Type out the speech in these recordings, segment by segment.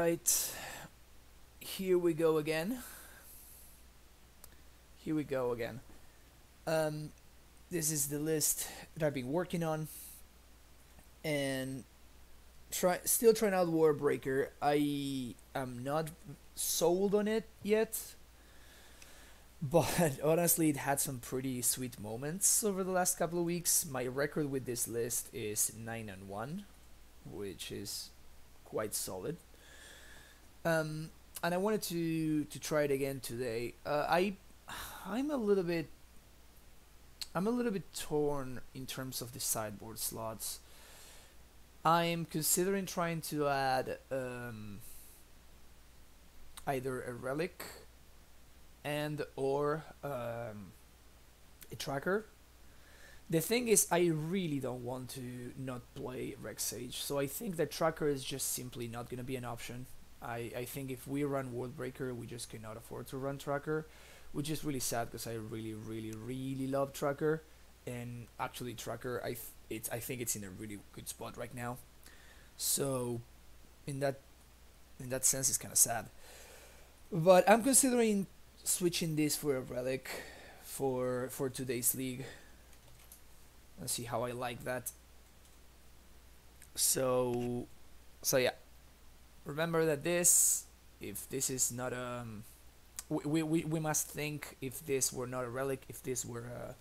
Alright, here we go again. Here we go again. Um, this is the list that I've been working on, and still trying out Warbreaker. I am not sold on it yet, but honestly, it had some pretty sweet moments over the last couple of weeks. My record with this list is 9-1, which is quite solid. And I wanted to try it again today. I'm a little bit torn in terms of the sideboard slots. I'm considering trying to add either a relic and or a tracker. The thing is, I really don't want to not play Rex Sage, so I think that tracker is just simply not going to be an option. I think if we run Worldbreaker, we just cannot afford to run tracker, which is really sad because I really love tracker, and actually tracker I think it's in a really good spot right now. So in that sense, it's kind of sad. But I'm considering switching this for a relic for today's league. Let's see how I like that. So yeah. Remember that if this is not we must think if this were not a relic, if this were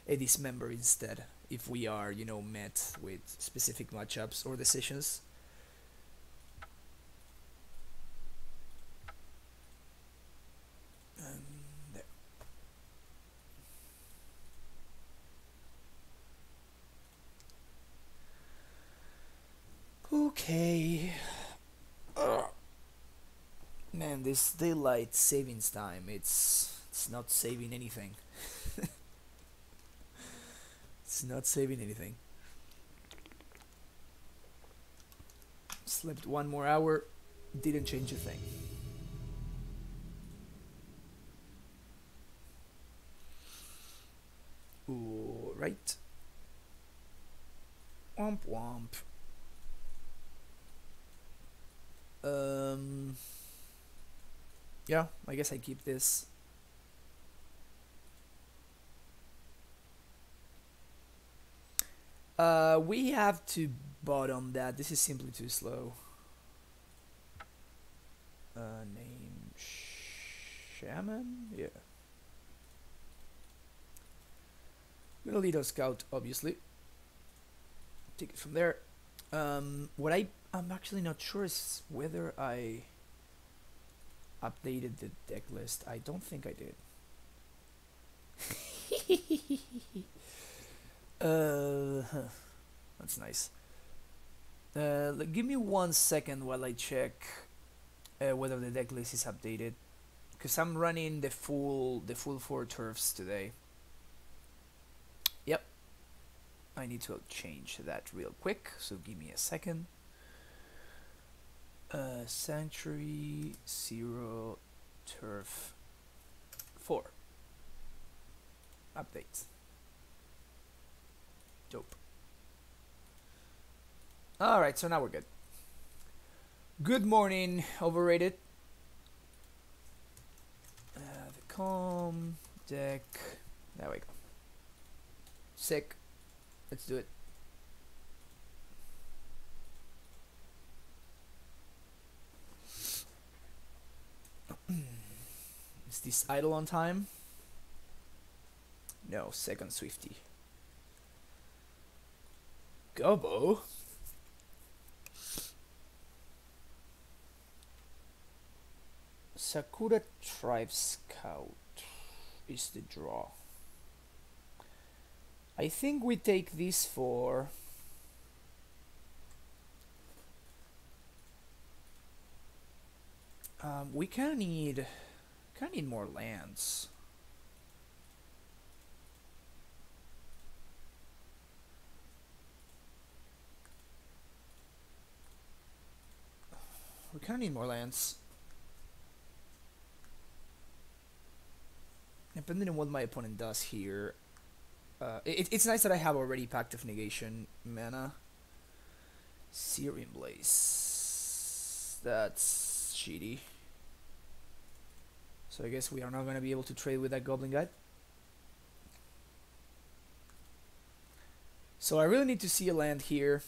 a dismember instead. If we are, met with specific matchups or decisions. There. Okay. Man, this daylight savings time, it's not saving anything. It's not saving anything. Slept 1 more hour, didn't change a thing. Ooh, right. Womp womp. Yeah, I guess I keep this. We have to bottom that. This is simply too slow. Name Shaman? Yeah. I'm gonna lead our scout, obviously. Take it from there. What I'm actually not sure is whether I updated the deck list. I don't think I did. That's nice. Give me 1 second while I check whether the deck list is updated, because I'm running the full 4 turfs today. Yep, I need to change that real quick, so give me a second. Sanctuary 0 turf 4 update. Dope. Alright, so now we're good. Good morning, overrated. The calm deck. There we go. Sick. Let's do it. Is this idle on time? No, second Swifty. Gobbo? Sakura Tribe Scout is the draw. I think we take this for... we kinda need more lands. We kinda need more lands. Depending on what my opponent does here. It's nice that I have already Pact of Negation mana. Searing Blaze. That's shitty. So I guess we are not gonna be able to trade with that goblin guy. So I really need to see a land here.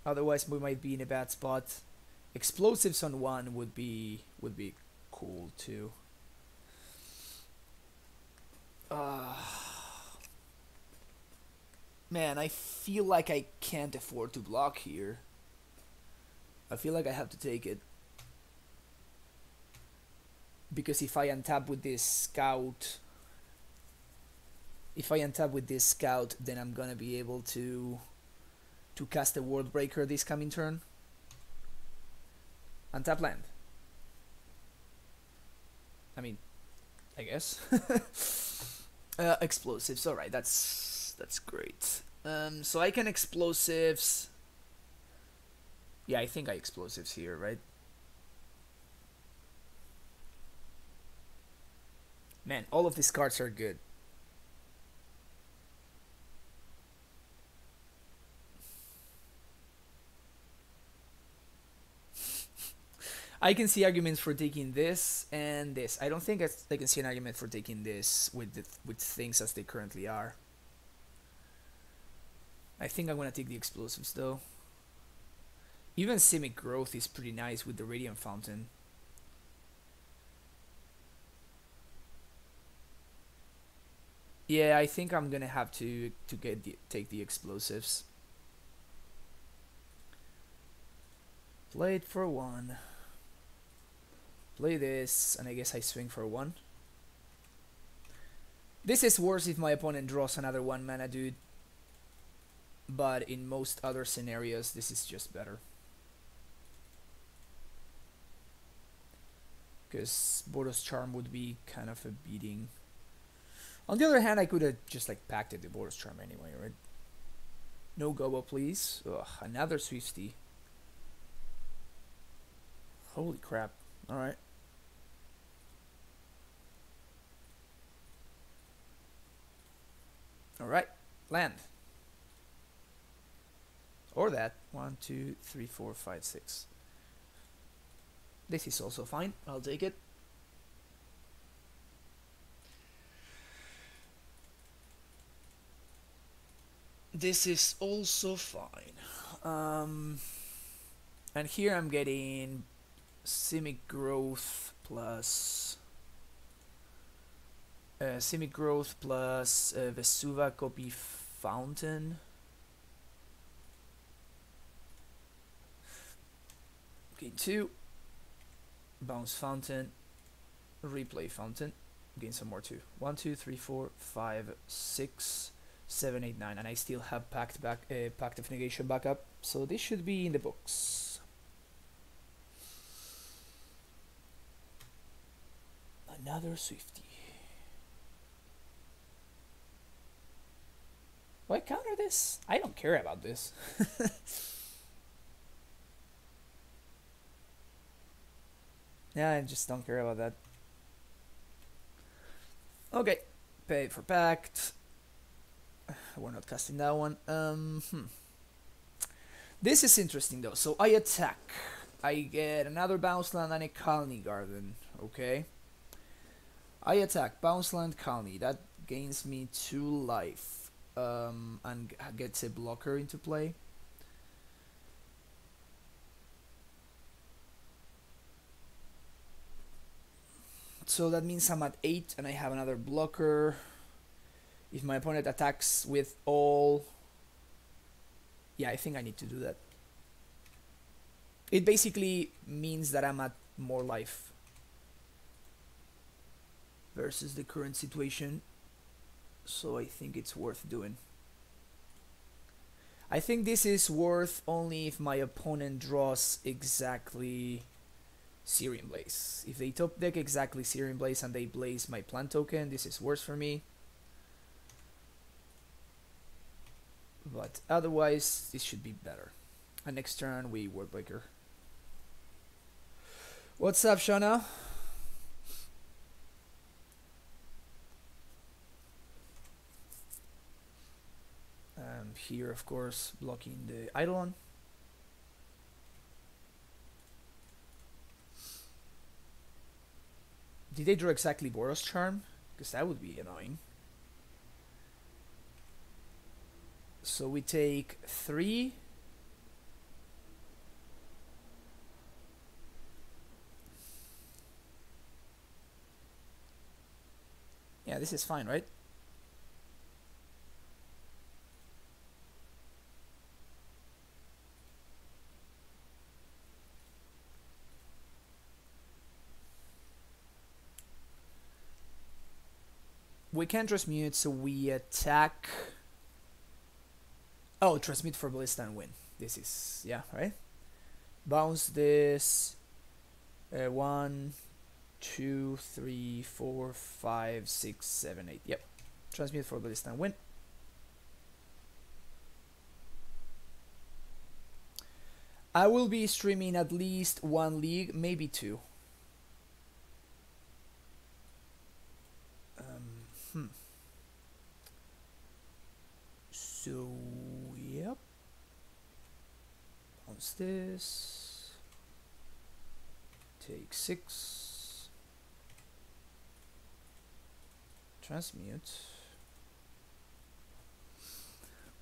Otherwise we might be in a bad spot. Explosives on one would be cool too. Man, I feel like I can't afford to block here. I feel like I have to take it. Because if I untap with this scout... then I'm gonna be able to cast a World Breaker this coming turn. Untap land. I mean, I guess. Explosives, alright, that's great. So I can explosives... Yeah, I think I explosives here, right? Man, all of these cards are good. I can see arguments for taking this and this. I don't think I can see an argument for taking this with things as they currently are. I think I'm gonna take the explosives though. Even Simic Growth is pretty nice with the Radiant Fountain. Yeah, I think I'm gonna have to take the explosives. Play it for one. Play this, and I guess I swing for one. This is worse if my opponent draws another 1 mana dude. But in most other scenarios, this is just better. Because Boros Charm would be kind of a beating. On the other hand, I could have just like packed the Boros Charm anyway, right? No Gobo, please. Ugh, another Swifty. Holy crap. Alright. Alright, land. Or that. 1, 2, 3, 4, 5, 6. This is also fine. I'll take it. This is also fine. And here I'm getting Simic Growth plus Vesuva Copy Fountain. Gain 2. Bounce Fountain. Replay Fountain. Gain some more too. 1, 2, 3, 4, 5, 6, 7, 8, 9. And I still have Pact of Negation backup. So this should be in the books. Another Swifty. Why counter this? I don't care about this. Yeah, I just don't care about that. Okay, pay for Pact. We're not casting that one. This is interesting though. So I attack. I get another bounce land and a Colony Garden. Okay. I attack, bounce land, Colony. That gains me 2 life. And gets a blocker into play. So that means I'm at 8 and I have another blocker. If my opponent attacks with all... Yeah, I think I need to do that. It basically means that I'm at more life versus the current situation. So I think it's worth doing. I think this is worth only if my opponent draws exactly Searing Blaze. If they top deck exactly Searing Blaze and they blaze my plant token, this is worse for me. But otherwise, this should be better. And next turn, we Worldbreaker. What's up, Shauna? Here, of course, blocking the Eidolon. Did they draw exactly Boros Charm? Because that would be annoying. So we take 3. Yeah, this is fine, right? We can transmute, so we attack. Oh, transmute for Ballista and win. This is, yeah, right? Bounce this. 1, 2, 3, 4, 5, 6, 7, 8. Yep. Transmute for Ballista and win. I will be streaming at least 1 league, maybe 2. So, yep. Bounce this. Take 6. Transmute.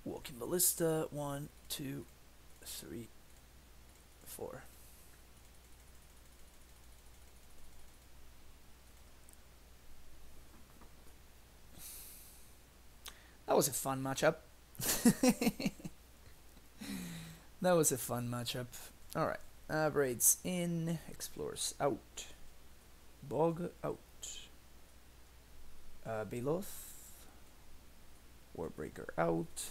Walking Ballista. 1, 2, 3, 4. That was a fun matchup. That was a fun matchup. Alright. Braids in. Explorers out. Bog out. Beloth. Warbreaker out.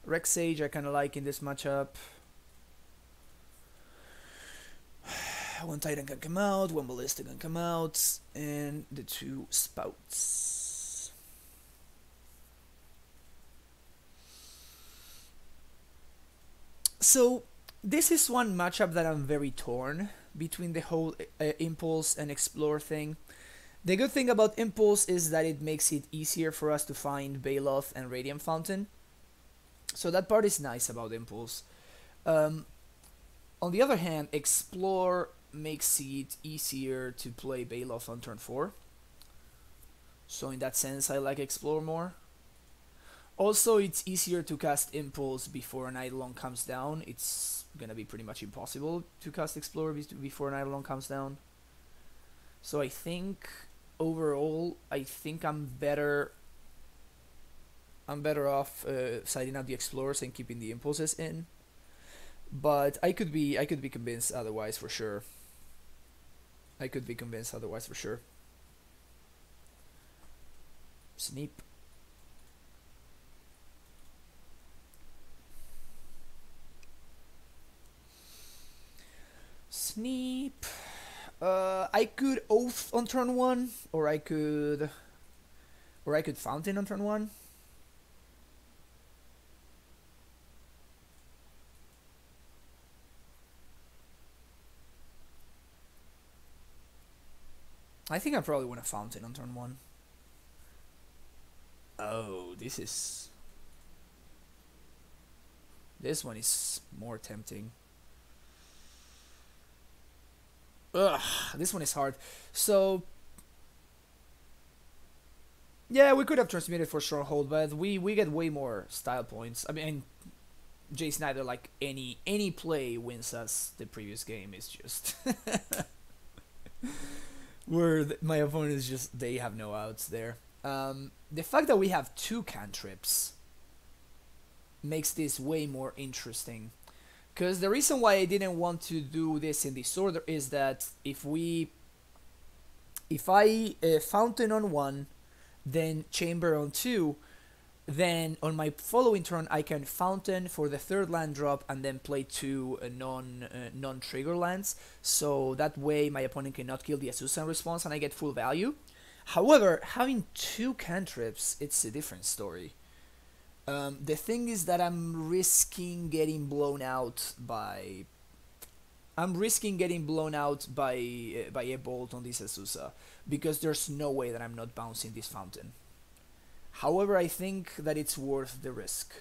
Rex Sage I kinda like in this matchup. One Titan can come out, one Ballista can come out, and the 2 Spouts. So this is one matchup that I'm very torn between the whole Impulse and Explore thing. The good thing about Impulse is that it makes it easier for us to find Beloth and Radiant Fountain. So that part is nice about Impulse. On the other hand, Explore makes it easier to play Beloth on turn 4. So in that sense, I like Explore more. Also, it's easier to cast Impulse before an Eidolon comes down. It's gonna be pretty much impossible to cast Explore before an Eidolon comes down. So I think, overall, I think I'm better off siding out the Explorers and keeping the Impulses in. But I could be convinced otherwise for sure. Sneep. Sneep. I could Oath on turn 1, or I could Fountain on turn 1. I think I probably want a Fountain on turn 1. Oh, this one is more tempting. Ugh, this one is hard. So, yeah, we could have transmuted for Stronghold, but we get way more style points. I mean, Jay Snyder, like any play wins us the previous game is just where my opponent is just, they have no outs there. The fact that we have 2 cantrips makes this way more interesting. Because the reason why I didn't want to do this in this order is that if I Fountain on 1, then Chamber on 2, then on my following turn I can Fountain for the 3rd land drop and then play 2 non-trigger lands. So that way my opponent cannot kill the Azusa response and I get full value. However, having 2 cantrips, it's a different story. The thing is that I'm risking getting blown out by a bolt on this Azusa, because there's no way that I'm not bouncing this Fountain. However, I think that it's worth the risk.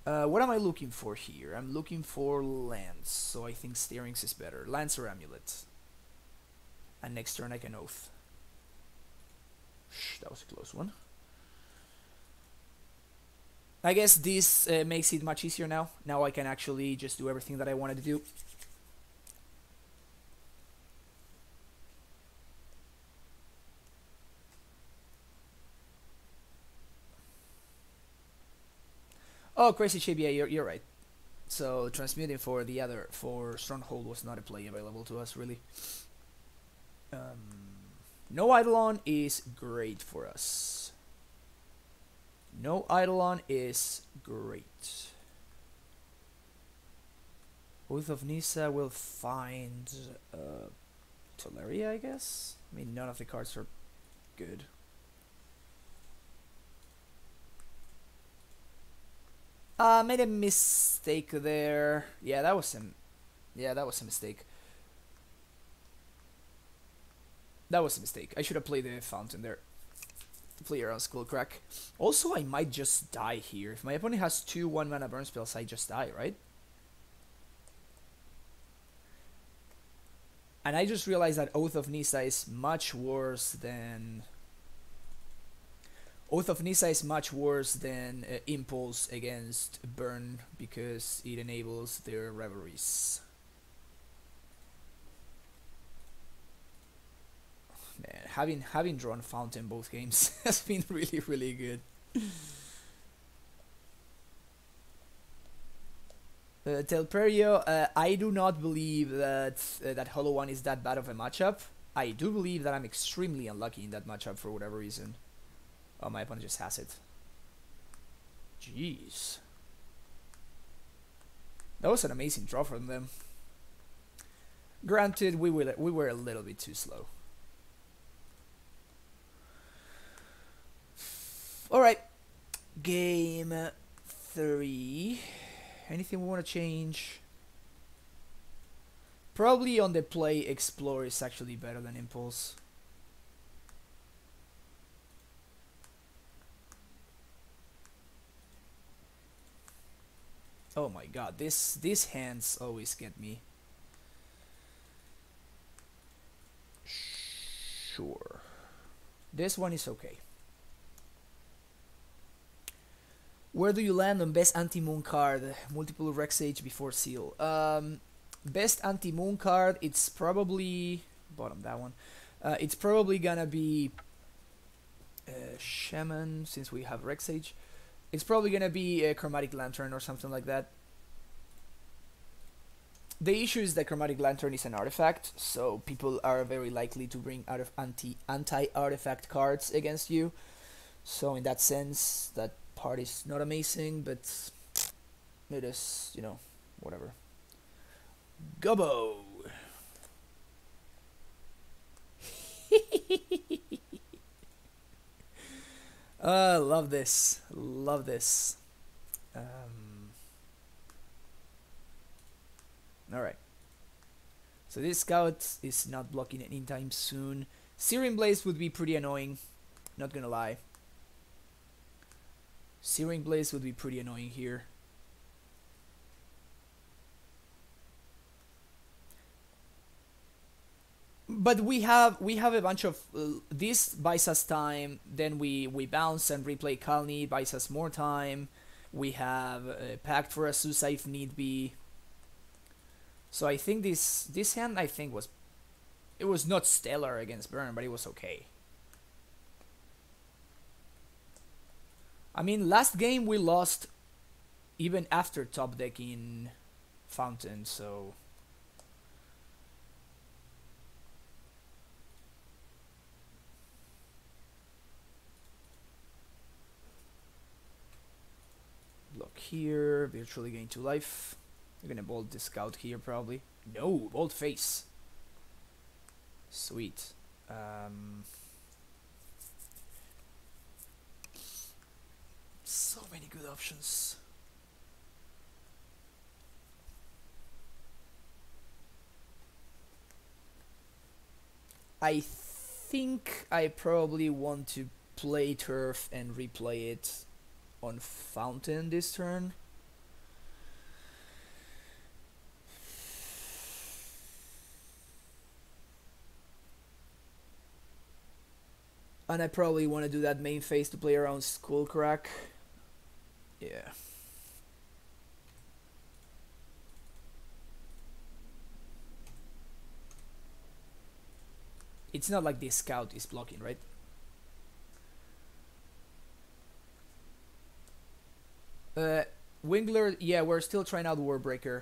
What am I looking for here? I'm looking for lands, so I think Steerings is better. Lands or Amulet? And next turn I can Oath. That was a close one. I guess this makes it much easier now. Now I can actually just do everything that I wanted to do. Oh, Crazy Shape, yeah, you're right. So transmuting for Stronghold was not a play available to us, really. No Eidolon is great for us. No Eidolon is great. Oath of Nisa will find Teleria, I guess? I mean, none of the cards are good. Made a mistake there. Yeah, that was a mistake. That was a mistake. I should have played the Fountain there. Play around Skullcrack. Also, I might just die here. If my opponent has 2 1-mana burn spells, I just die, right? And I just realized that Oath of Nisa is much worse than... Oath of Nisa is much worse than Impulse against Burn because it enables their Reveries. Man, having drawn Fountain both games has been really good. Telperio, I do not believe that that Hollow One is that bad of a matchup. I do believe that I'm extremely unlucky in that matchup for whatever reason. Oh, my opponent just has it. Jeez. That was an amazing draw from them. Granted, we were a little bit too slow. Alright. Game 3. Anything we want to change? Probably on the play, Explore is actually better than Impulse. Oh my god, these hands always get me. Sure. This one is okay. Where do you land on best anti-moon card? Multiple Rexage before seal. Best anti-moon card, it's probably... Bottom that one. It's probably gonna be... Shaman, since we have Rexage. It's probably gonna be a Chromatic Lantern or something like that. The issue is that Chromatic Lantern is an artifact, so people are very likely to bring out of anti-artifact cards against you. So in that sense, that part is not amazing, but it is, you know, whatever. Gobbo! Love this. Love this. Alright. So this scout is not blocking anytime soon. Searing Blaze would be pretty annoying. Not gonna lie. Searing Blaze would be pretty annoying here. But we have a bunch of this buys us time. Then we bounce and replay Kalni, buys us more time. We have Pact for Azusa if need be. So I think this hand it was not stellar against Burn, but it was okay. I mean, last game we lost even after top decking Fountain, so. Block here, virtually gain 2 life. We're gonna bolt the scout here probably. No, bolt face. Sweet. So many good options. I think I probably want to play Turf and replay it on Fountain this turn. And I probably want to do that main phase to play around Skullcrack. Yeah. It's not like this scout is blocking, right? Wingler, yeah, we're still trying out Warbreaker.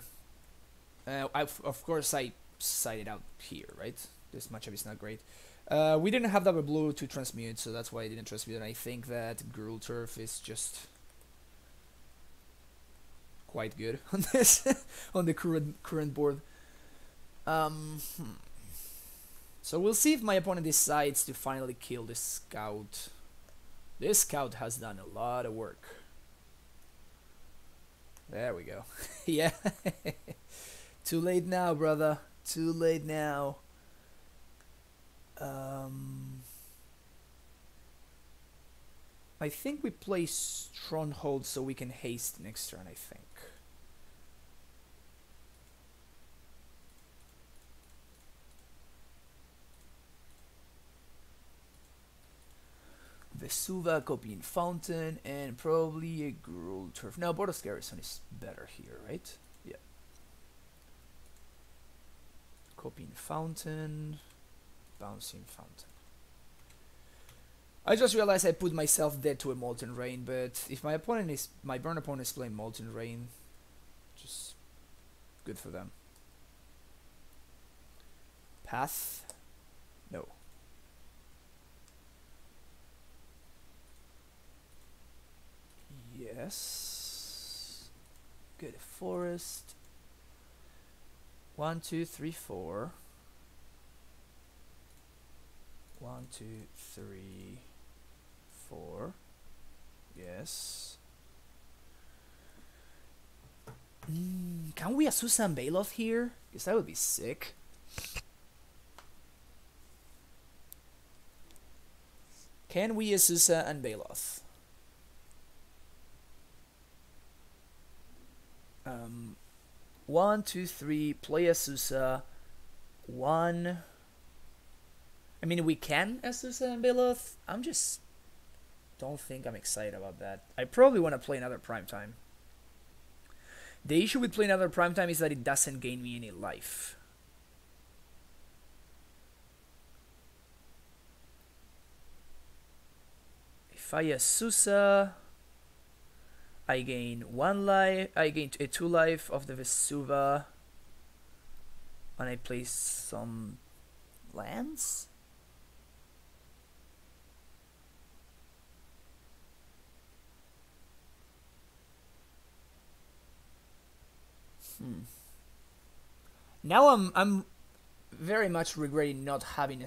Of course, I cited out here, right? This matchup is not great. We didn't have double blue to transmute, so that's why I didn't transmute. And I think that Gruul Turf is just quite good on this on the current board. So we'll see if my opponent decides to finally kill this scout. This scout has done a lot of work. There we go. Yeah. Too late now, brother. Too late now. I think we play Stronghold so we can haste next turn, I think. Vesuva, Copying Fountain, and probably a Gruul Turf. No, Bordos Garrison is better here, right? Yeah. Copying Fountain, Bouncing Fountain. I just realized I put myself dead to a Molten Rain, but if my burn opponent is playing Molten Rain, just good for them. Path? No. Yes. Good. Forest. 1, 2, 3, 4. 1, 2, 3, 4. Yes. Can we Azusa and Baloth here? Because that would be sick. Can we Azusa and Baloth? 1, 2, 3. Play Azusa. 1. I mean, we can Azusa and Baloth. I'm just don't think I'm excited about that. I probably want to play another Primetime. The issue with playing another Primetime is that it doesn't gain me any life. If I Azusa, I gain 1 life. I gain 2 life of the Vesuva, and I play some lands. Now I'm very much regretting not having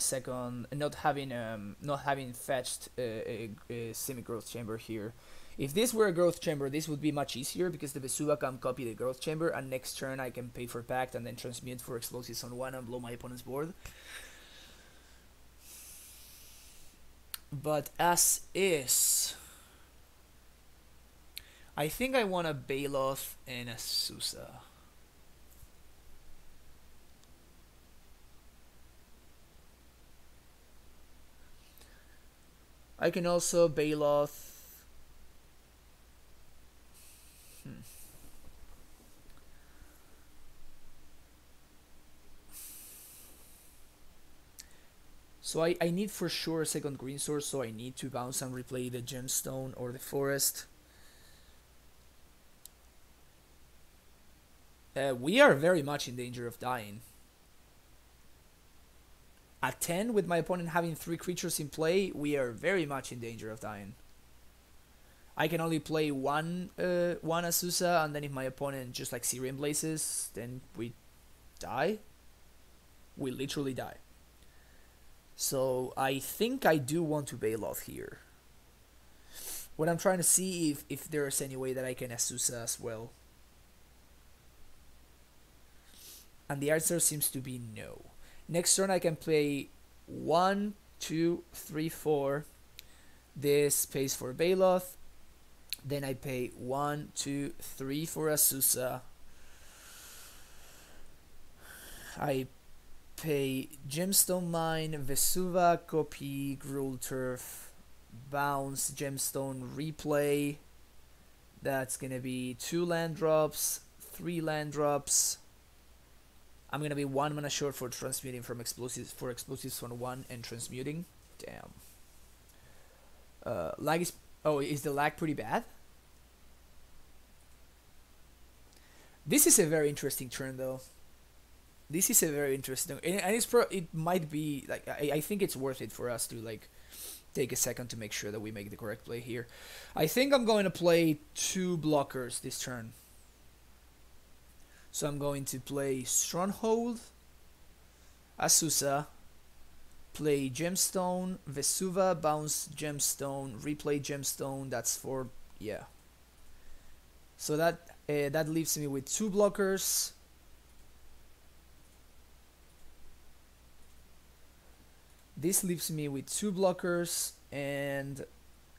not having fetched a semi-growth chamber here. If this were a growth chamber, this would be much easier because the Vesuva can copy the growth chamber, and next turn I can pay for Pact and then transmute for explosives on 1 and blow my opponent's board. But as is, I think I want a Baloth and a Azusa. I can also Baloth. So I need for sure a second green source, so I need to bounce and replay the gemstone or the forest. We are very much in danger of dying. At 10, with my opponent having 3 creatures in play, we are very much in danger of dying. I can only play one Azusa, and then if my opponent just like Syrian Blazes, then we die. We literally die. So I think I do want to Baloth here. What I'm trying to see if there's any way that I can Azusa as well. And the answer seems to be no. Next turn I can play 1, 2, 3, 4. This pays for Baloth. Then I pay 1, 2, 3 for Azusa. I pay Gemstone Mine, Vesuva, Copy, Gruul Turf, Bounce, Gemstone, Replay. That's gonna be 2 land drops, 3 land drops. I'm gonna be 1 mana short for transmuting from explosives on 1 and transmuting. Damn. Lag is... Oh, is the lag pretty bad? This is a very interesting turn though. This is a very interesting, and it might be like, I think it's worth it for us to like take a second to make sure that we make the correct play here. I think I'm going to play 2 blockers this turn. So I'm going to play Stronghold, Asusa, play Gemstone, Vesuva, bounce Gemstone, replay Gemstone. That's for, yeah. So that leaves me with 2 blockers. This leaves me with 2 blockers and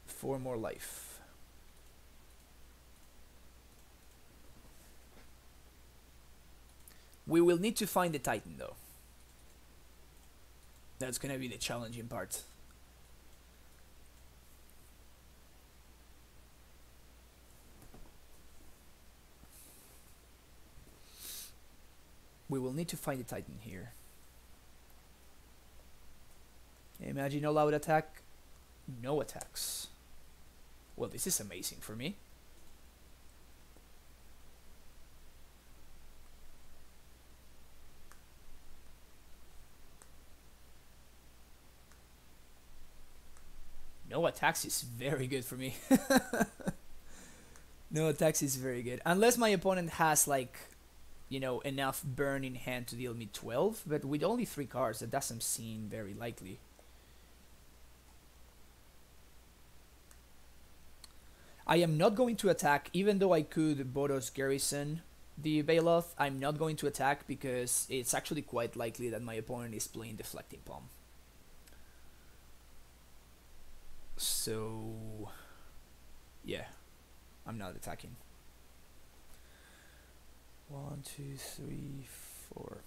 4 more life. We will need to find the Titan though. That's gonna be the challenging part. We will need to find the Titan here. Imagine all out attack, no attacks. Well, this is amazing for me. No attacks is very good for me. No attacks is very good. Unless my opponent has like, you know, enough burn in hand to deal me 12, but with only 3 cards, that doesn't seem very likely. I am not going to attack, even though I could Boros Garrison the Baloth. I'm not going to attack because it's actually quite likely that my opponent is playing Deflecting Palm. So, yeah, I'm not attacking. 1, 2, 3, 4.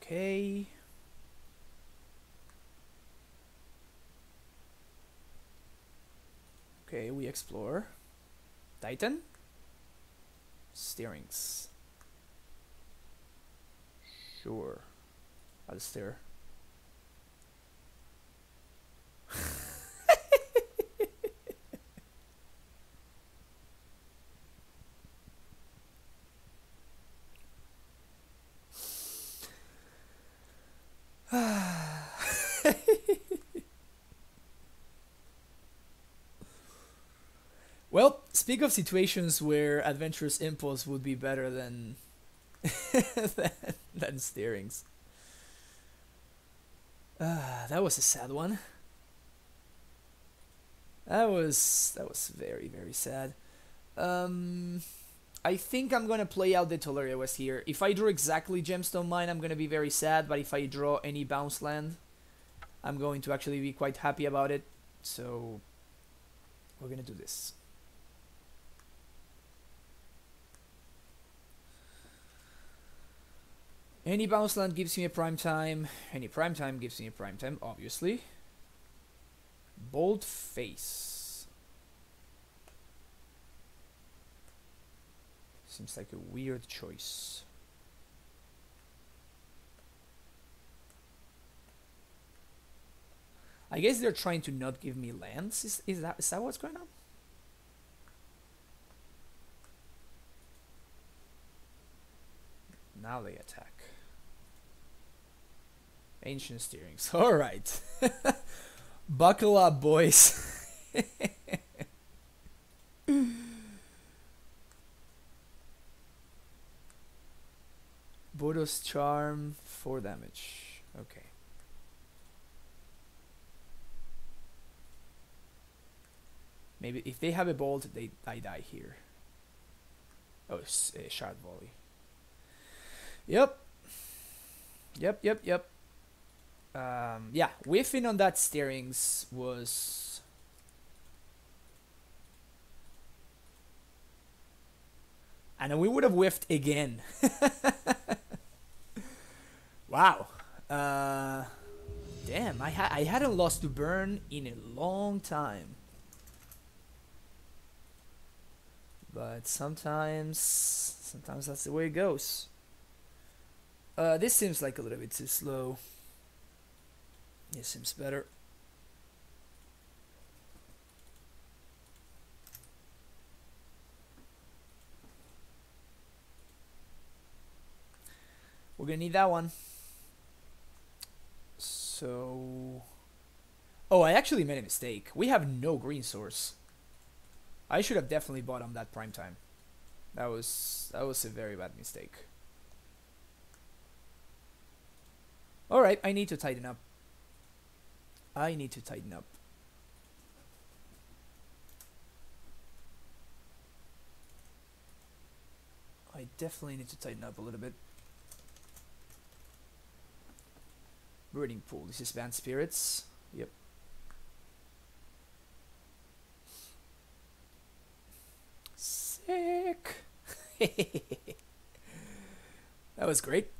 Okay. Okay, we explore. Titan. Steerings. Sure. I'll steer. Well, speak of situations where Adventurous Impulse would be better than than Steerings. That was a sad one. That was very, very sad. I think I'm gonna play out the Tolaria West here. If I draw exactly Gemstone Mine, I'm gonna be very sad, but if I draw any bounce land, I'm going to actually be quite happy about it. So we're gonna do this. Any bounce land gives me a prime time. Any prime time gives me a prime time, obviously. Bold Face. Seems like a weird choice. I guess they're trying to not give me lands. Is that what's going on? Now they attack. Ancient Steerings. Alright. Buckle up, boys. Bodos Charm, 4 damage. Okay. Maybe if they have a bolt, I die here. Oh, shard volley. Yep. Yep. Yeah, whiffing on that steerings was... And we would have whiffed again. Wow. Damn, I hadn't lost to burn in a long time. But sometimes that's the way it goes. This seems like a little bit too slow. This seems better. We're gonna need that one. So... Oh, I actually made a mistake. We have no green source. I should have definitely bought on that prime time. That was a very bad mistake. Alright, I need to tighten up. I definitely need to tighten up a little bit. Breeding pool. This is Bant spirits. Yep. Sick. That was great.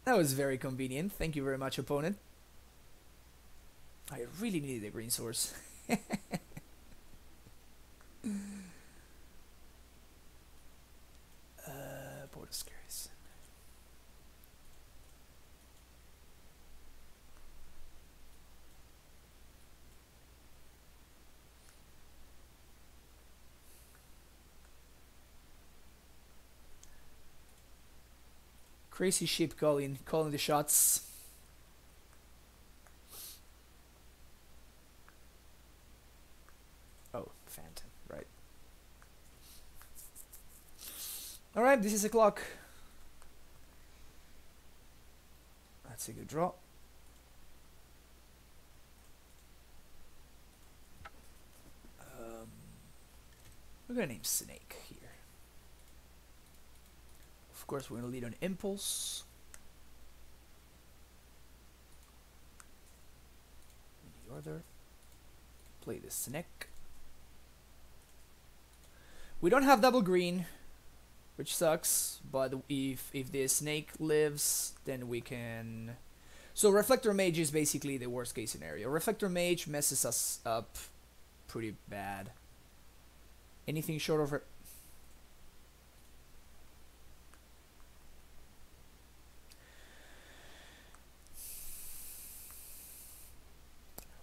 That was very convenient. Thank you very much, opponent. I really needed a green source. Border scaries. Crazy sheep calling the shots. Oh, Phantom, right. Alright, this is a clock. That's a good draw. We're gonna name Snake here. Of course, we're gonna lead on Impulse. The order. Play the Snake. We don't have double green, which sucks. But if the Snake lives, then we can. So Reflector Mage is basically the worst case scenario. Reflector Mage messes us up pretty bad. Anything short of...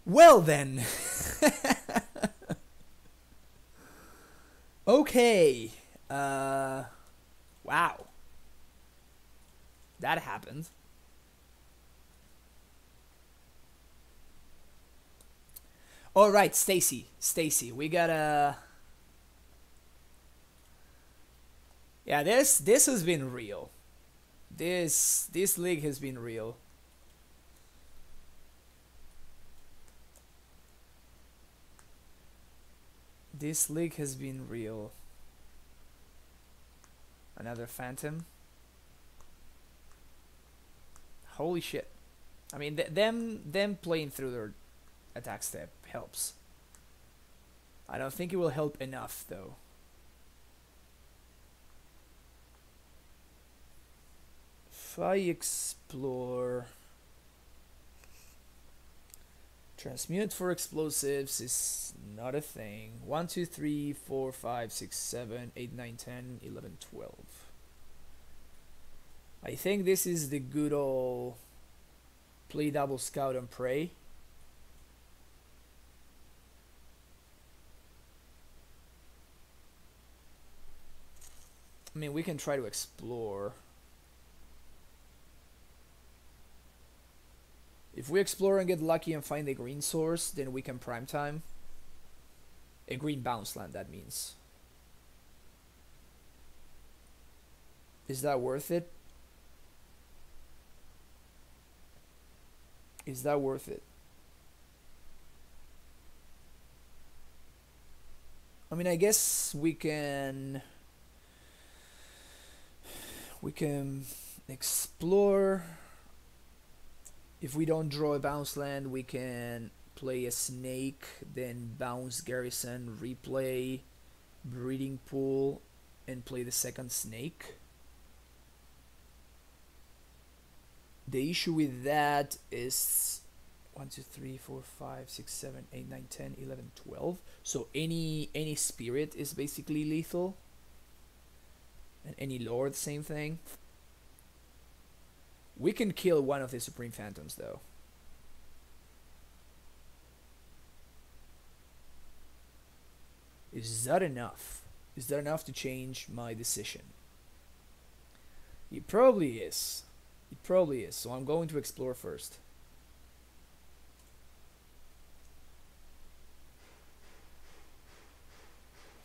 Well then. Okay. Wow. That happened. All right, Stacy, we gotta... Yeah, this has been real. This league has been real. This league has been real. Another Phantom. Holy shit. I mean, them playing through their attack step helps. I don't think it will help enough, though. If I explore... Transmute for explosives is not a thing. 1, 2, 3, 4, 5, 6, 7, 8, 9, 10, 11, 12. I think this is the good old play double scout and pray. I mean, we can try to explore. If we explore and get lucky and find a green source, then we can prime time. A green bounce land, that means. Is that worth it? Is that worth it? I mean, I guess we can explore. If we don't draw a bounce land, we can play a snake, then bounce garrison, replay breeding pool, and play the second snake. The issue with that is 1, 2, 3, 4, 5, 6, 7, 8, 9, 10, 11, 12. So any spirit is basically lethal. And any lord, same thing. We can kill one of the Supreme Phantoms though. Is that enough? Is that enough to change my decision? It probably is. It probably is. So I'm going to explore first.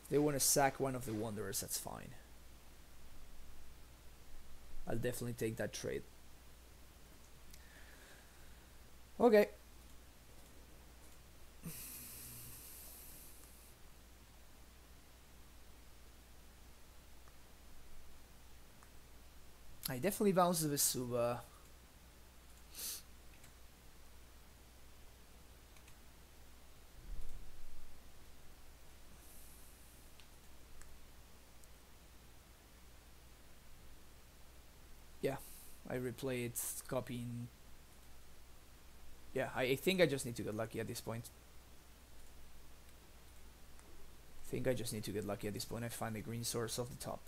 If they want to sack one of the Wanderers, that's fine. I'll definitely take that trade. Okay. I definitely bounce the Vesuva. Yeah, I replay it, copying. Yeah, I think I just need to get lucky at this point. I find the green source of the top.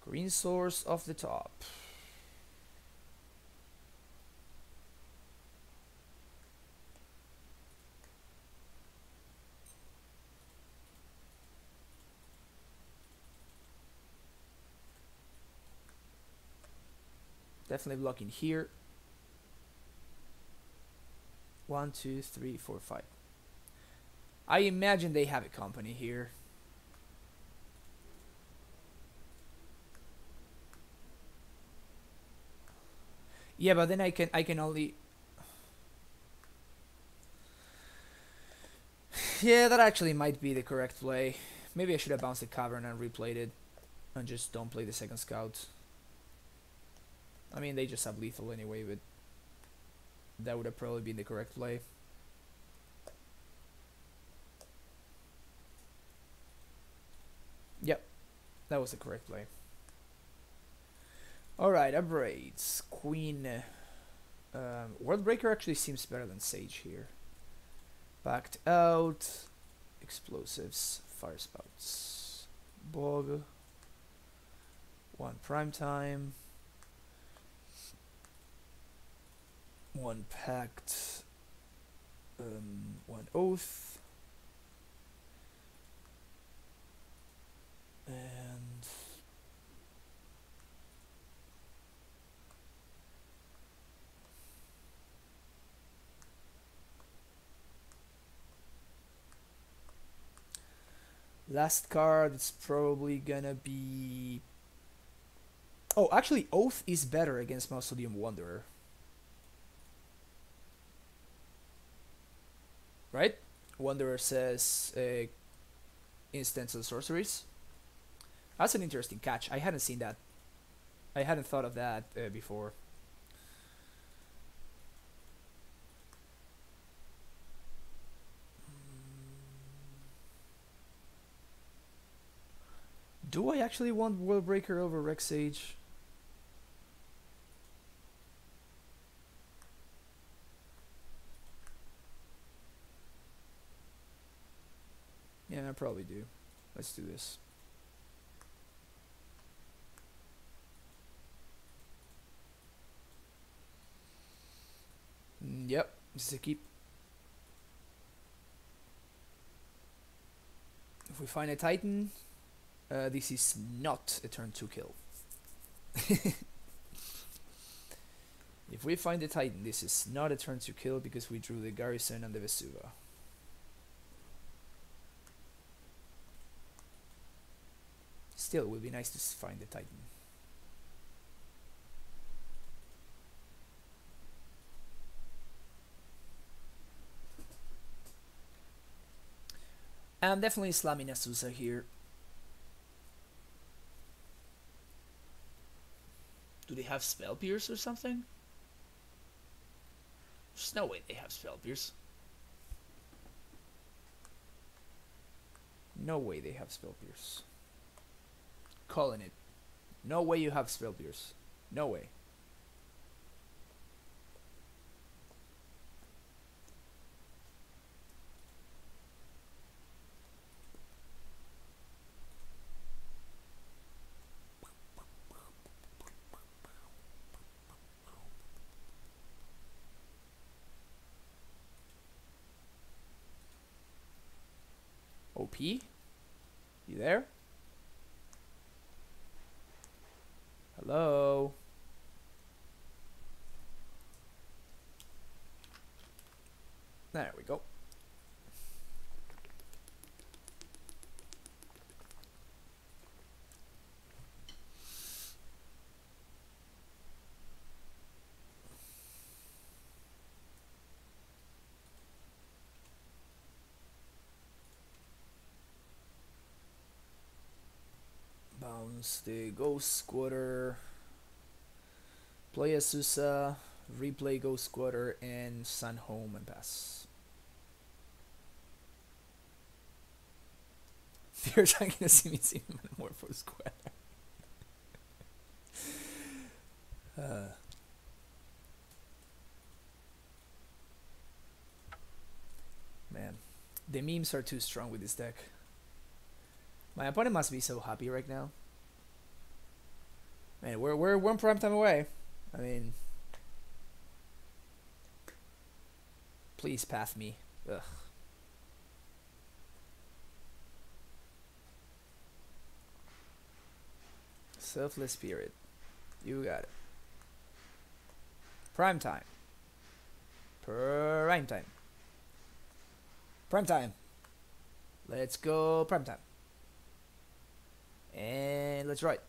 Green source of the top. Definitely blocking here. 1, 2, 3, 4, 5. I imagine they have a company here. Yeah, but then I can only. Yeah, that actually might be the correct play. Maybe I should have bounced the cavern and replayed it, and just don't play the second scout. I mean, they just have lethal anyway, but that would have probably been the correct play. Yep, that was the correct play. Alright, upgrades. Queen. Worldbreaker actually seems better than Sage here. Backed out. Explosives. Fire spouts. Bog. 1 prime time. 1 pact. 1 oath. And last card, it's probably gonna be. Oh, actually, Oath is better against Mausoleum Wanderer. Right? Wanderer says instants and sorceries. That's an interesting catch. I hadn't seen that. I hadn't thought of that before. Do I actually want Worldbreaker over Rex Sage? Yeah, I probably do. Let's do this. Yep, this is a keep. If we find a Titan, this is not a turn 2 kill. If we find a Titan, this is not a turn 2 kill because we drew the Garrison and the Vesuva. Still, it would be nice to find the Titan. I'm definitely slamming Azusa here. Do they have Spell Pierce or something? There's no way they have Spell Pierce. No way they have Spell Pierce. Calling it. No way you have Spell Pierce. No way. OP? You there? Hello? There we go. Bounce the Ghost Squatter. Play Azusa. Replay Ghost Squatter and send home and pass. They're trying to see me see Metamorpho Square. Man, the memes are too strong with this deck. My opponent must be so happy right now. Man, we're one prime time away. I mean, please path me. Ugh. Selfless Spirit. You got it. Prime time. Prime time. Prime time. Let's go prime time. And let's ride.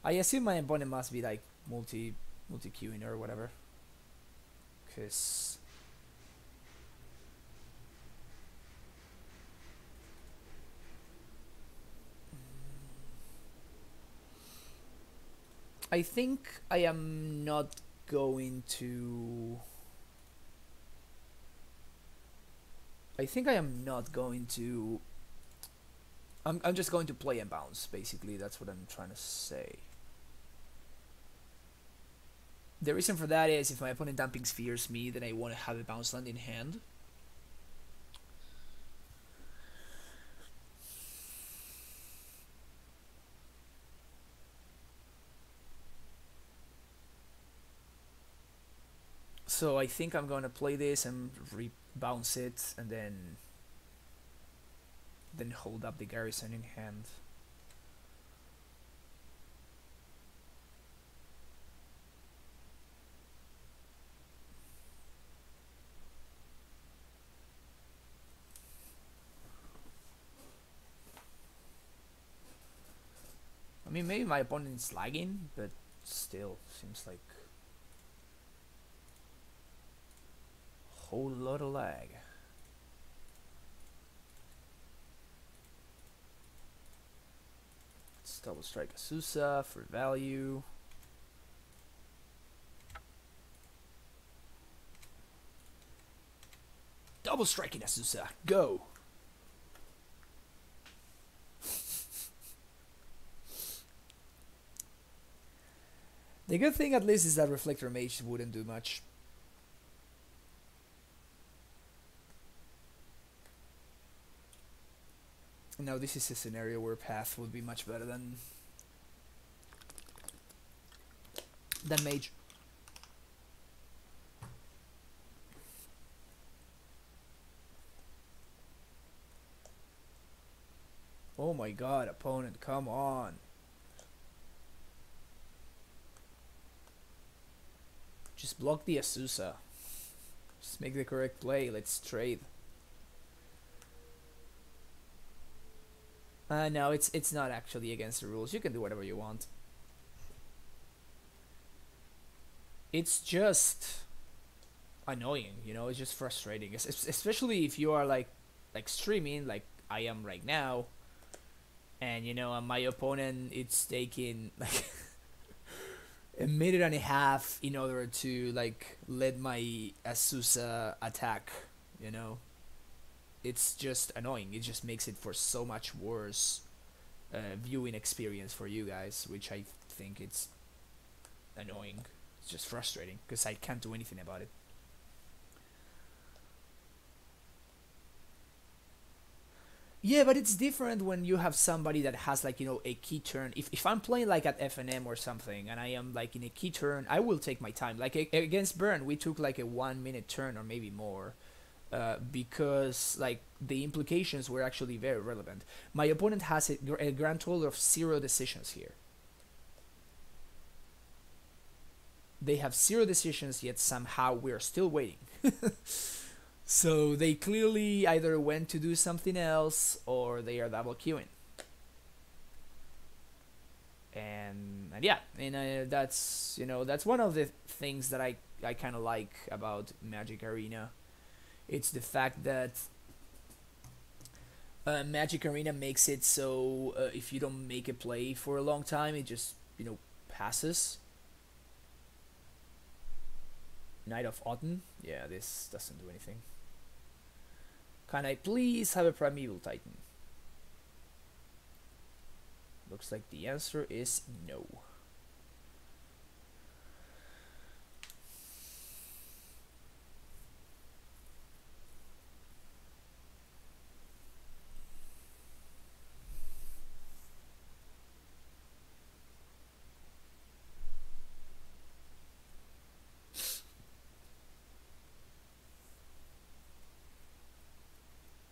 I assume my opponent must be like multi-queuing or whatever. Cause I think I am not going to I'm just going to play and bounce, basically. That's what I'm trying to say. The reason for that is if my opponent Damping Spheres me, then I want to have a bounce land in hand. So I think I'm going to play this and bounce it and then hold up the Garrison in hand. I mean, maybe my opponent is lagging, but still seems like a whole lot of lag. Let's double strike Azusa for value. Double striking Azusa, go! The good thing at least is that Reflector Mage wouldn't do much. Now this is a scenario where Path would be much better than Mage. Oh my god, opponent, come on. Just block the Azusa. Just make the correct play. Let's trade. No, it's not actually against the rules. You can do whatever you want. It's just annoying. You know, it's just frustrating, especially if you are like streaming like I am right now, and you know, my opponent it's taking like a minute and a half in order to like let my Azusa attack. You know, it's just annoying. It just makes it for so much worse viewing experience for you guys, which I think it's annoying. It's just frustrating because I can't do anything about it. Yeah, but it's different when you have somebody that has like, you know, a key turn. If I'm playing like at FNM or something and I am like in a key turn, I will take my time. Like against Burn, we took like a 1 minute turn or maybe more. Because like the implications were actually very relevant. My opponent has a grand total of 0 decisions here. They have 0 decisions, yet somehow we're still waiting. So they clearly either went to do something else or they are double queuing. And yeah, and that's, you know, that's one of the things that I kind of like about Magic Arena. It's the fact that Magic Arena makes it so if you don't make a play for a long time, it just, you know, passes. Knight of Autumn. Yeah, this doesn't do anything. Can I please have a Primeval Titan? Looks like the answer is no.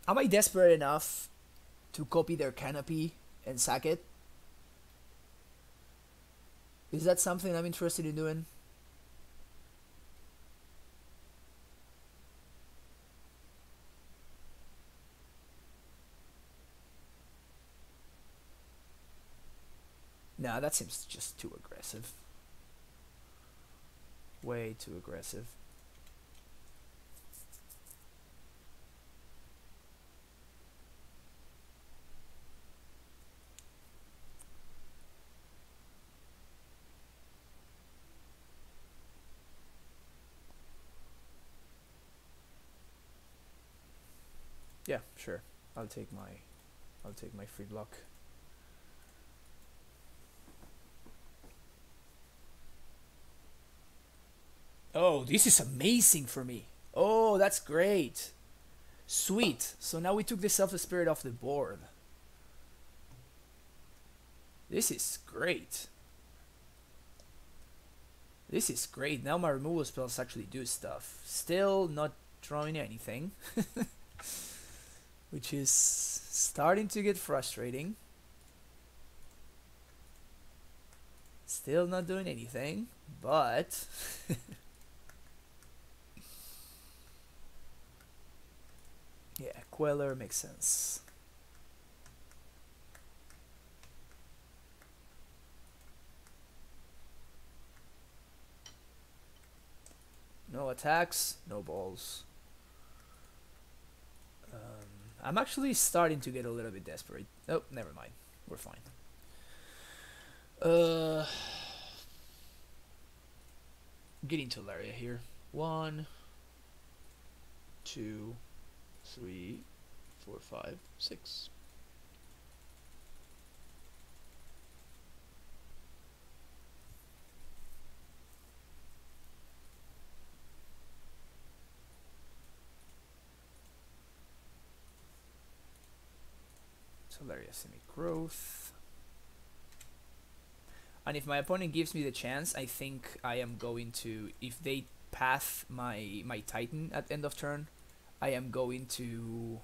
Am I desperate enough to copy their canopy and sack it? Is that something I'm interested in doing? Nah, that seems just too aggressive. Way too aggressive. Yeah, sure. I'll take my free block. Oh, this is amazing for me. Oh, that's great. Sweet. So now we took the Self-Spirit off the board. This is great. This is great. Now my removal spells actually do stuff. Still not drawing anything. Which is starting to get frustrating. Still not doing anything, but yeah, Queller makes sense. No attacks, no balls. I'm actually starting to get a little bit desperate. Oh, never mind. We're fine. Getting to Laria here. 1, 2, 3, 4, 5, 6. Laria semi-growth. And if my opponent gives me the chance, I think I am going to, if they path my Titan at end of turn, I am going to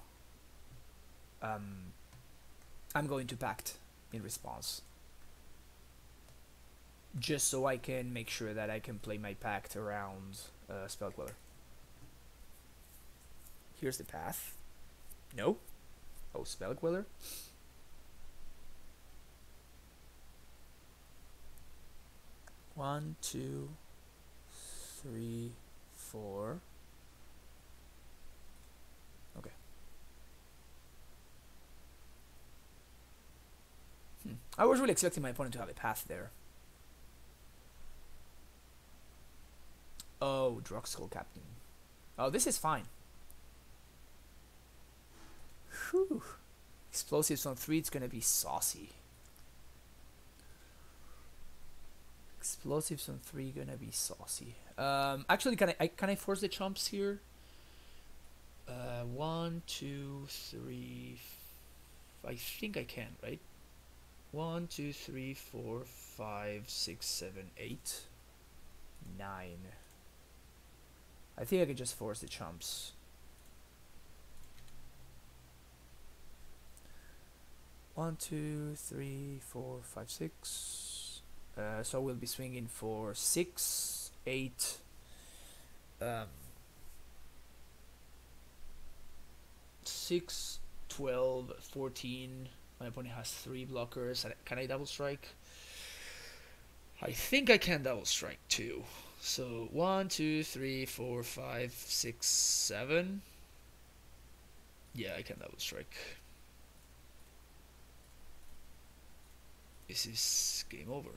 I'm going to Pact in response. Just so I can make sure that I can play my Pact around Spell Queller. Here's the path. No? Oh, Spell Queller? One, two, three, four. I was really expecting my opponent to have a path there. Oh, Druxkull Captain. Oh, this is fine. Whew. Explosives on 3, it's gonna be saucy. Explosives on 3 gonna be saucy. Actually, can I force the chumps here? 1, 2, 3. I think I can, right? 1, 2, 3, 4, 5, 6, 7, 8, 9. I think I can just force the chumps. One, 2, 3, 4, 5, 6. So we'll be swinging for 6, 8. 6, 12, 14. My opponent has 3 blockers. Can I double strike? I think I can double strike too. So 1, 2, 3, 4, 5, 6, 7. Yeah, I can double strike. This is game over.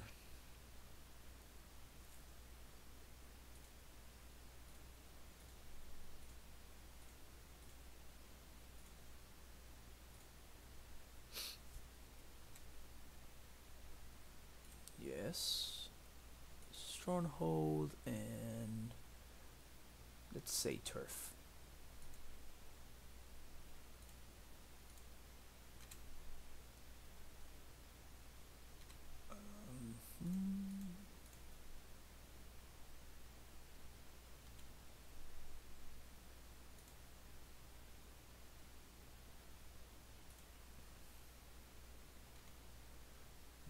Yes. Stronghold and let's say turf.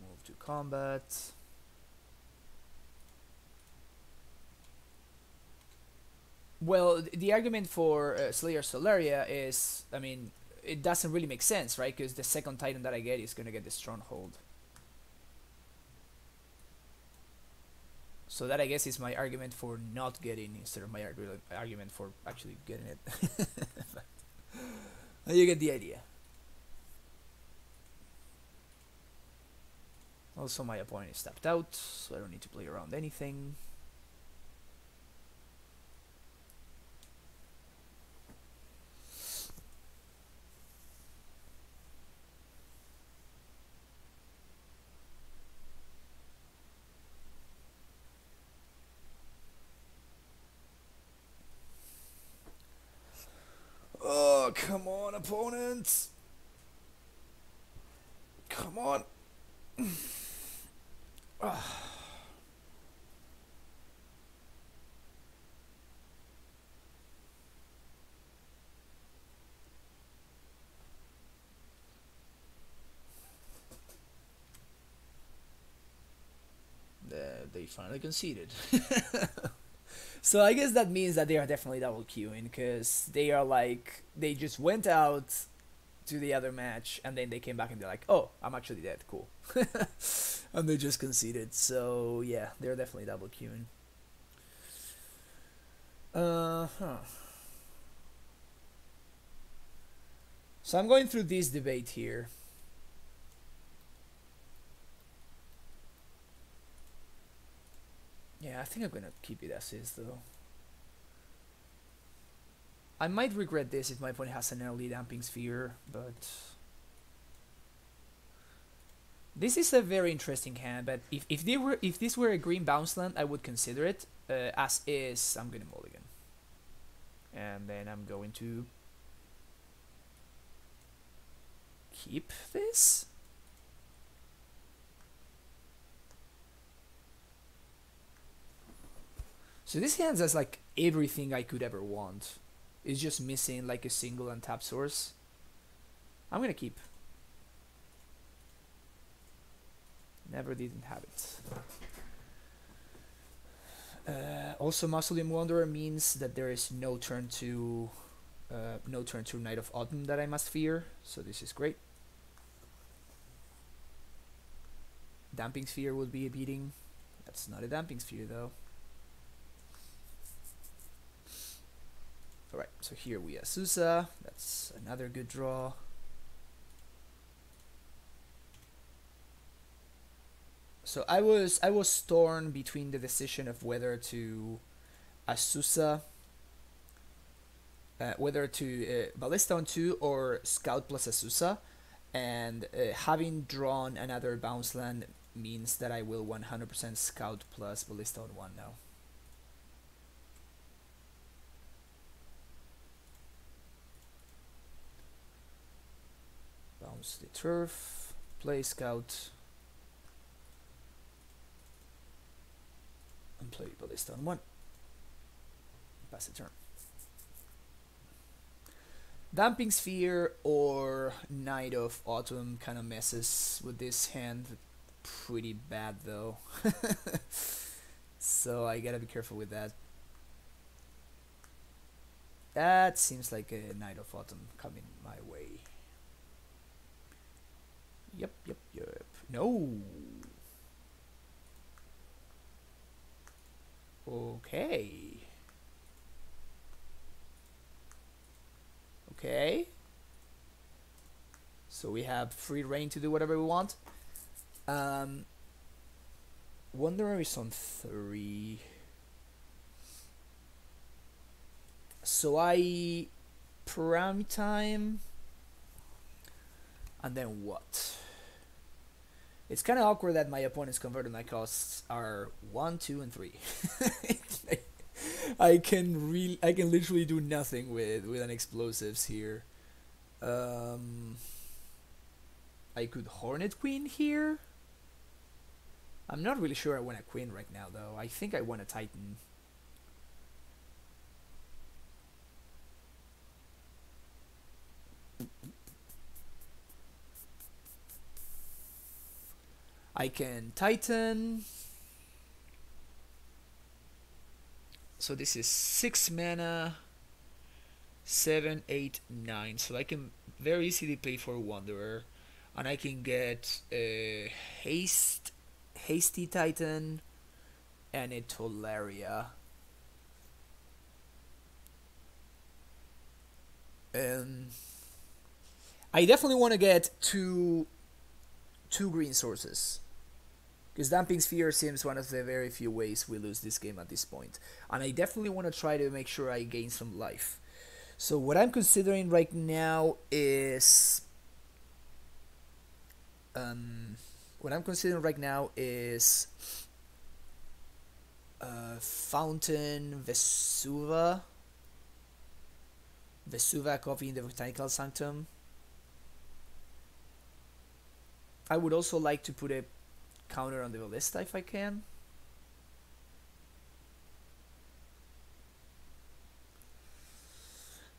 Move to combat. Well, the argument for Slayer Solaria is, I mean, it doesn't really make sense, right? Because the second Titan that I get is gonna get the Stronghold. So that, I guess, is my argument for not getting instead of my argument for actually getting it. But you get the idea. Also, my opponent is tapped out, so I don't need to play around anything. Oh, come on, opponent! Come on! They finally conceded. So I guess that means that they are definitely double queuing, because they are like, they just went out to the other match and then they came back and they're like, oh, I'm actually dead, cool. And they just conceded. So yeah, they're definitely double queuing. So I'm going through this debate here. Yeah, I think I'm gonna keep it as is though. I might regret this if my opponent has an early Damping Sphere, but this is a very interesting hand. But if this were a green bounce land, I would consider it. As is, I'm gonna mulligan, and then I'm going to keep this. So this hand has like everything I could ever want. It's just missing like a single untap source. I'm gonna keep. Never didn't have it. Also, Mausoleum Wanderer means that there is no turn to Night of Autumn that I must fear. So this is great. Damping Sphere would be a beating. That's not a Damping Sphere though. Alright, so here we have Susa. That's another good draw. So I was torn between the decision of whether to Asusa, whether to Ballista on 2 or Scout plus Asusa, and having drawn another bounce land means that I will 100% Scout plus Ballista on 1 now. Bounce the turf, play Scout, and play Ballista on 1. Pass the turn. Damping Sphere or Knight of Autumn kind of messes with this hand pretty bad though. So I gotta be careful with that. That seems like a Knight of Autumn coming my way. Yep. No. Okay. Okay. So we have free reign to do whatever we want. Wanderer is on 3. So I prime time. And then what? It's kind of awkward that my opponent's converted my costs are 1, 2, and 3. I can literally do nothing with an explosives here. I could Hornet Queen here. I'm not really sure I want a Queen right now though. I think I want a Titan. I can Titan. So this is 6 mana, 7, 8, 9. So I can very easily play for Wanderer, and I can get a Hasty Titan and a Tolaria. I definitely want to get two green sources, because Damping Sphere seems one of the very few ways we lose this game at this point, and I definitely want to try to make sure I gain some life. So what I'm considering right now is Fountain Vesuva copying the Botanical Sanctum. I would also like to put a counter on the Ballista if I can.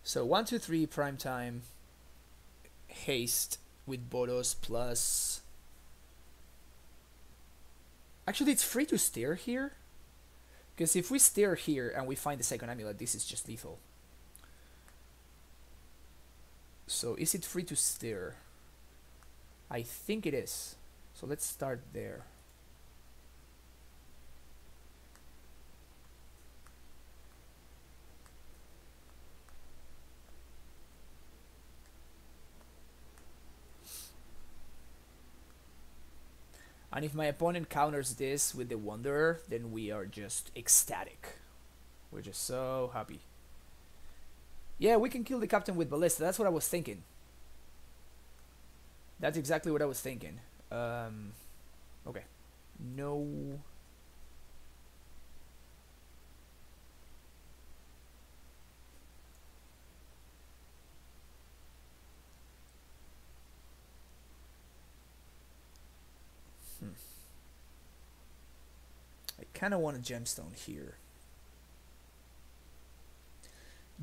So 1, 2, 3 prime time, haste with Boros plus. Actually, it's free to steer here, because if we steer here and we find the second amulet, this is just lethal. So is it free to steer? I think it is. So let's start there. And if my opponent counters this with the Wanderer, then we are just ecstatic. We're just so happy. Yeah, we can kill the captain with Ballista. That's what I was thinking. That's exactly what I was thinking. Okay. No. I kind of want a gemstone here.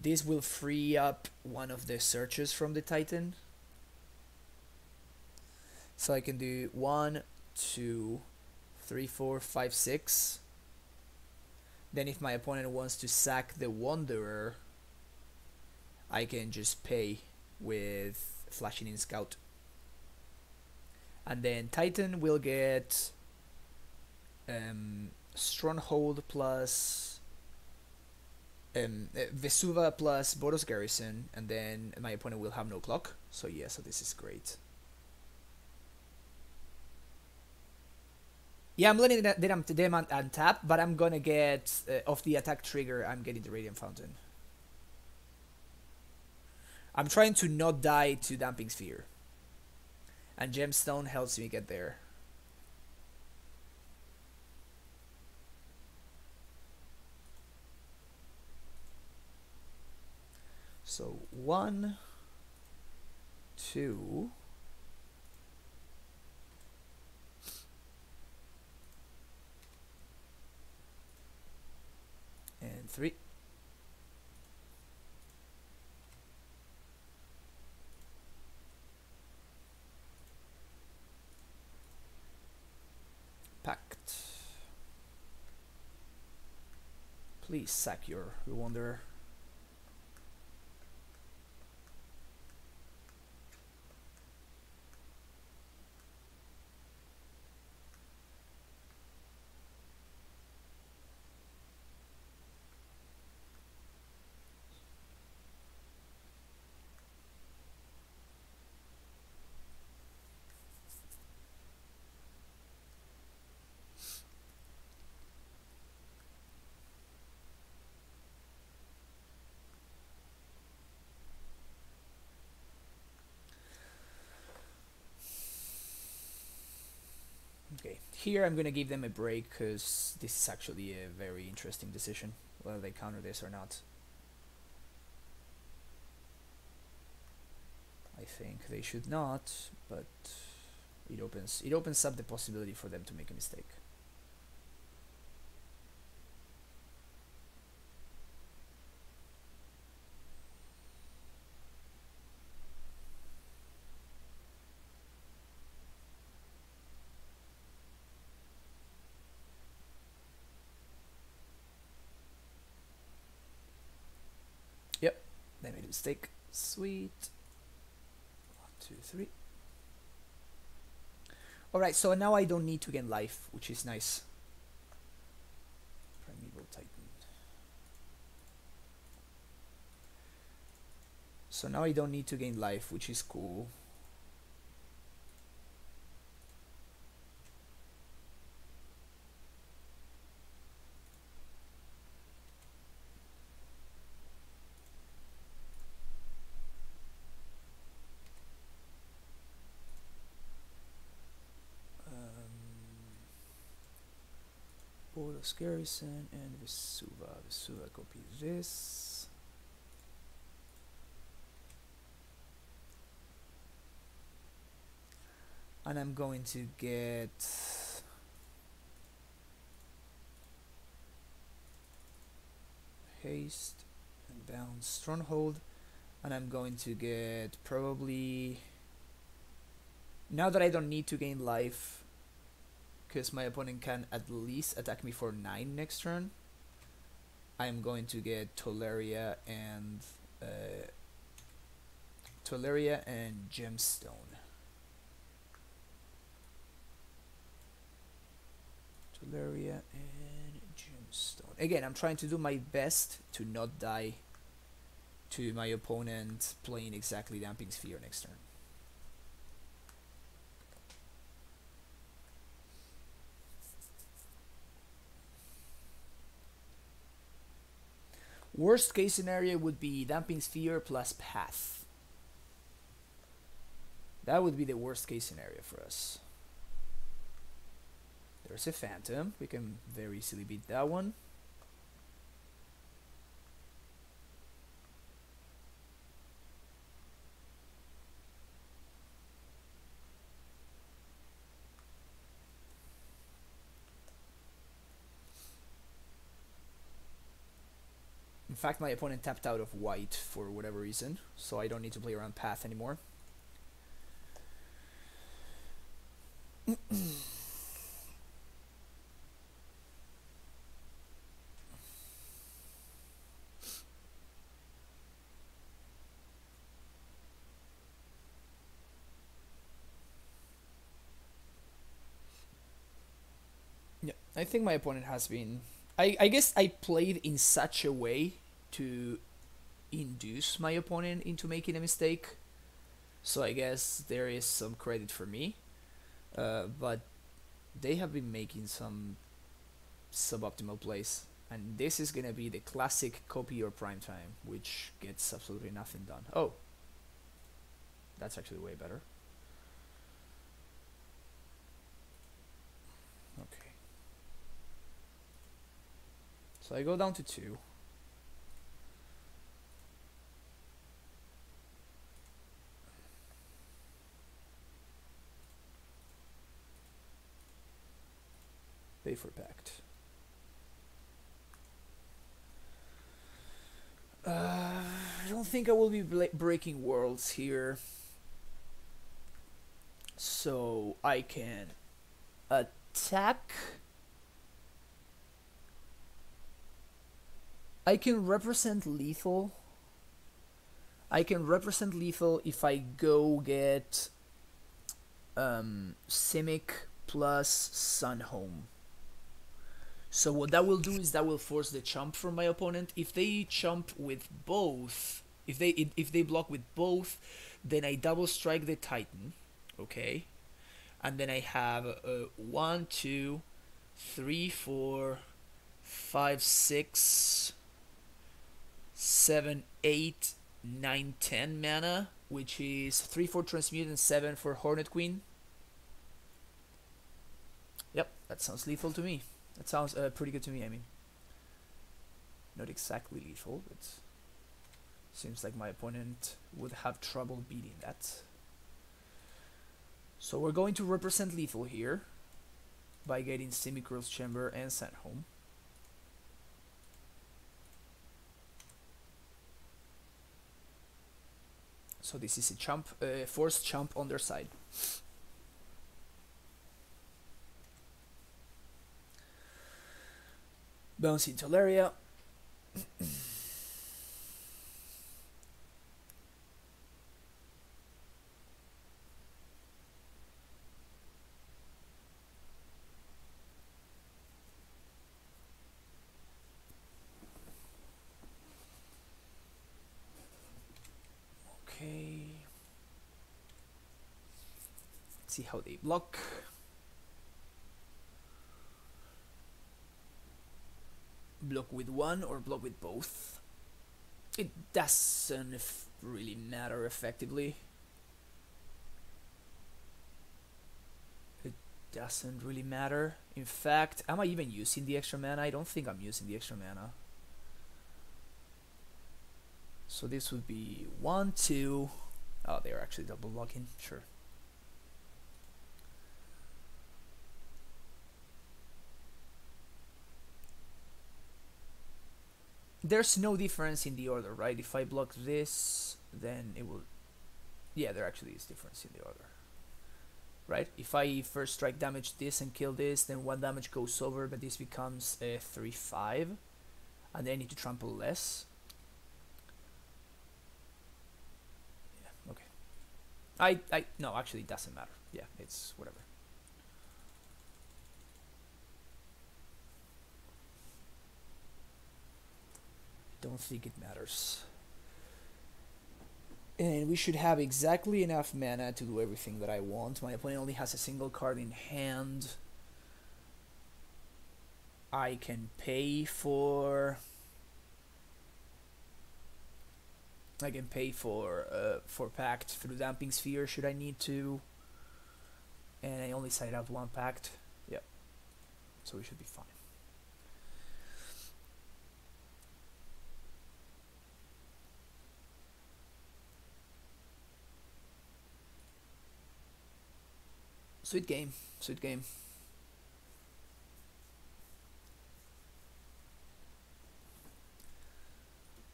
This will free up one of the searches from the Titan. So I can do 1, 2, 3, 4, 5, 6. Then if my opponent wants to sack the Wanderer, I can just pay with flashing in Scout. And then Titan will get Stronghold plus Vesuva plus Boros Garrison, and then my opponent will have no clock. So yeah, so this is great. Yeah, I'm letting them untap, but I'm gonna get off the attack trigger. I'm getting the Radiant Fountain. I'm trying to not die to Damping Sphere, and Gemstone helps me get there. So 1, 2. And 3. Pact. Please sack your Wanderer. Okay, here I'm gonna give them a break because this is actually a very interesting decision, whether they counter this or not. I think they should not, but it opens up the possibility for them to make a mistake. Yep, they made a mistake. Sweet. 1, 2, 3. Alright, so now I don't need to gain life, which is nice. Primeval Titan. So now I don't need to gain life, which is cool. Boros Garrison and Vesuva. Vesuva copy this. And I'm going to get haste and bound stronghold, and I'm going to get probably, now that I don't need to gain life because my opponent can at least attack me for 9 next turn, I'm going to get Tolaria and Gemstone. Tolaria and Gemstone. Again, I'm trying to do my best to not die to my opponent playing exactly Damping Sphere next turn. Worst case scenario would be Damping Sphere plus Path. That would be the worst case scenario for us. There's a Phantom. We can very easily beat that one. In fact, my opponent tapped out of white for whatever reason, so I don't need to play around Path anymore. Yeah, I think my opponent has been... I guess I played in such a way to induce my opponent into making a mistake. So I guess there is some credit for me. But They have been making some suboptimal plays, and this is gonna be the classic copy your prime time, which gets absolutely nothing done. Oh, that's actually way better. Okay. So I go down to 2. Pay for pact. I don't think I will be breaking worlds here. So I can attack. I can represent lethal. I can represent lethal if I go get Simic plus Sunhome. So what that will do is that will force the chump from my opponent. If they chump with both, if they block with both, then I double strike the Titan, okay, and then I have 1, 2, 3, 4, 5, 6, 7, 8, 9, 10 mana, which is 3 for Transmute and 7 for Hornet Queen. Yep, that sounds lethal to me. That sounds pretty good to me, I mean. Not exactly lethal, but seems like my opponent would have trouble beating that. So we're going to represent lethal here by getting Simic Chamber and Sunhome. So this is a chump, forced chump on their side. Bounce into Laria. Okay. Let's see how they block. Block with one or block with both. It doesn't really matter effectively. It doesn't really matter. In fact, am I even using the extra mana? I don't think I'm using the extra mana. So this would be 1, 2. Oh, they're actually double blocking. Sure. There's no difference in the order, right? If I block this, then it will... Yeah, there actually is difference in the order. Right? If I first strike damage this and kill this, then 1 damage goes over, but this becomes a 3-5. And then I need to trample less. Yeah, okay. No, actually it doesn't matter. Yeah, it's whatever. Don't think it matters. And we should have exactly enough mana to do everything that I want. My opponent only has a single card in hand. I can pay for... I can pay for Pact through Damping Sphere should I need to. And I only side out 1 Pact. Yep. So we should be fine. Sweet game, sweet game.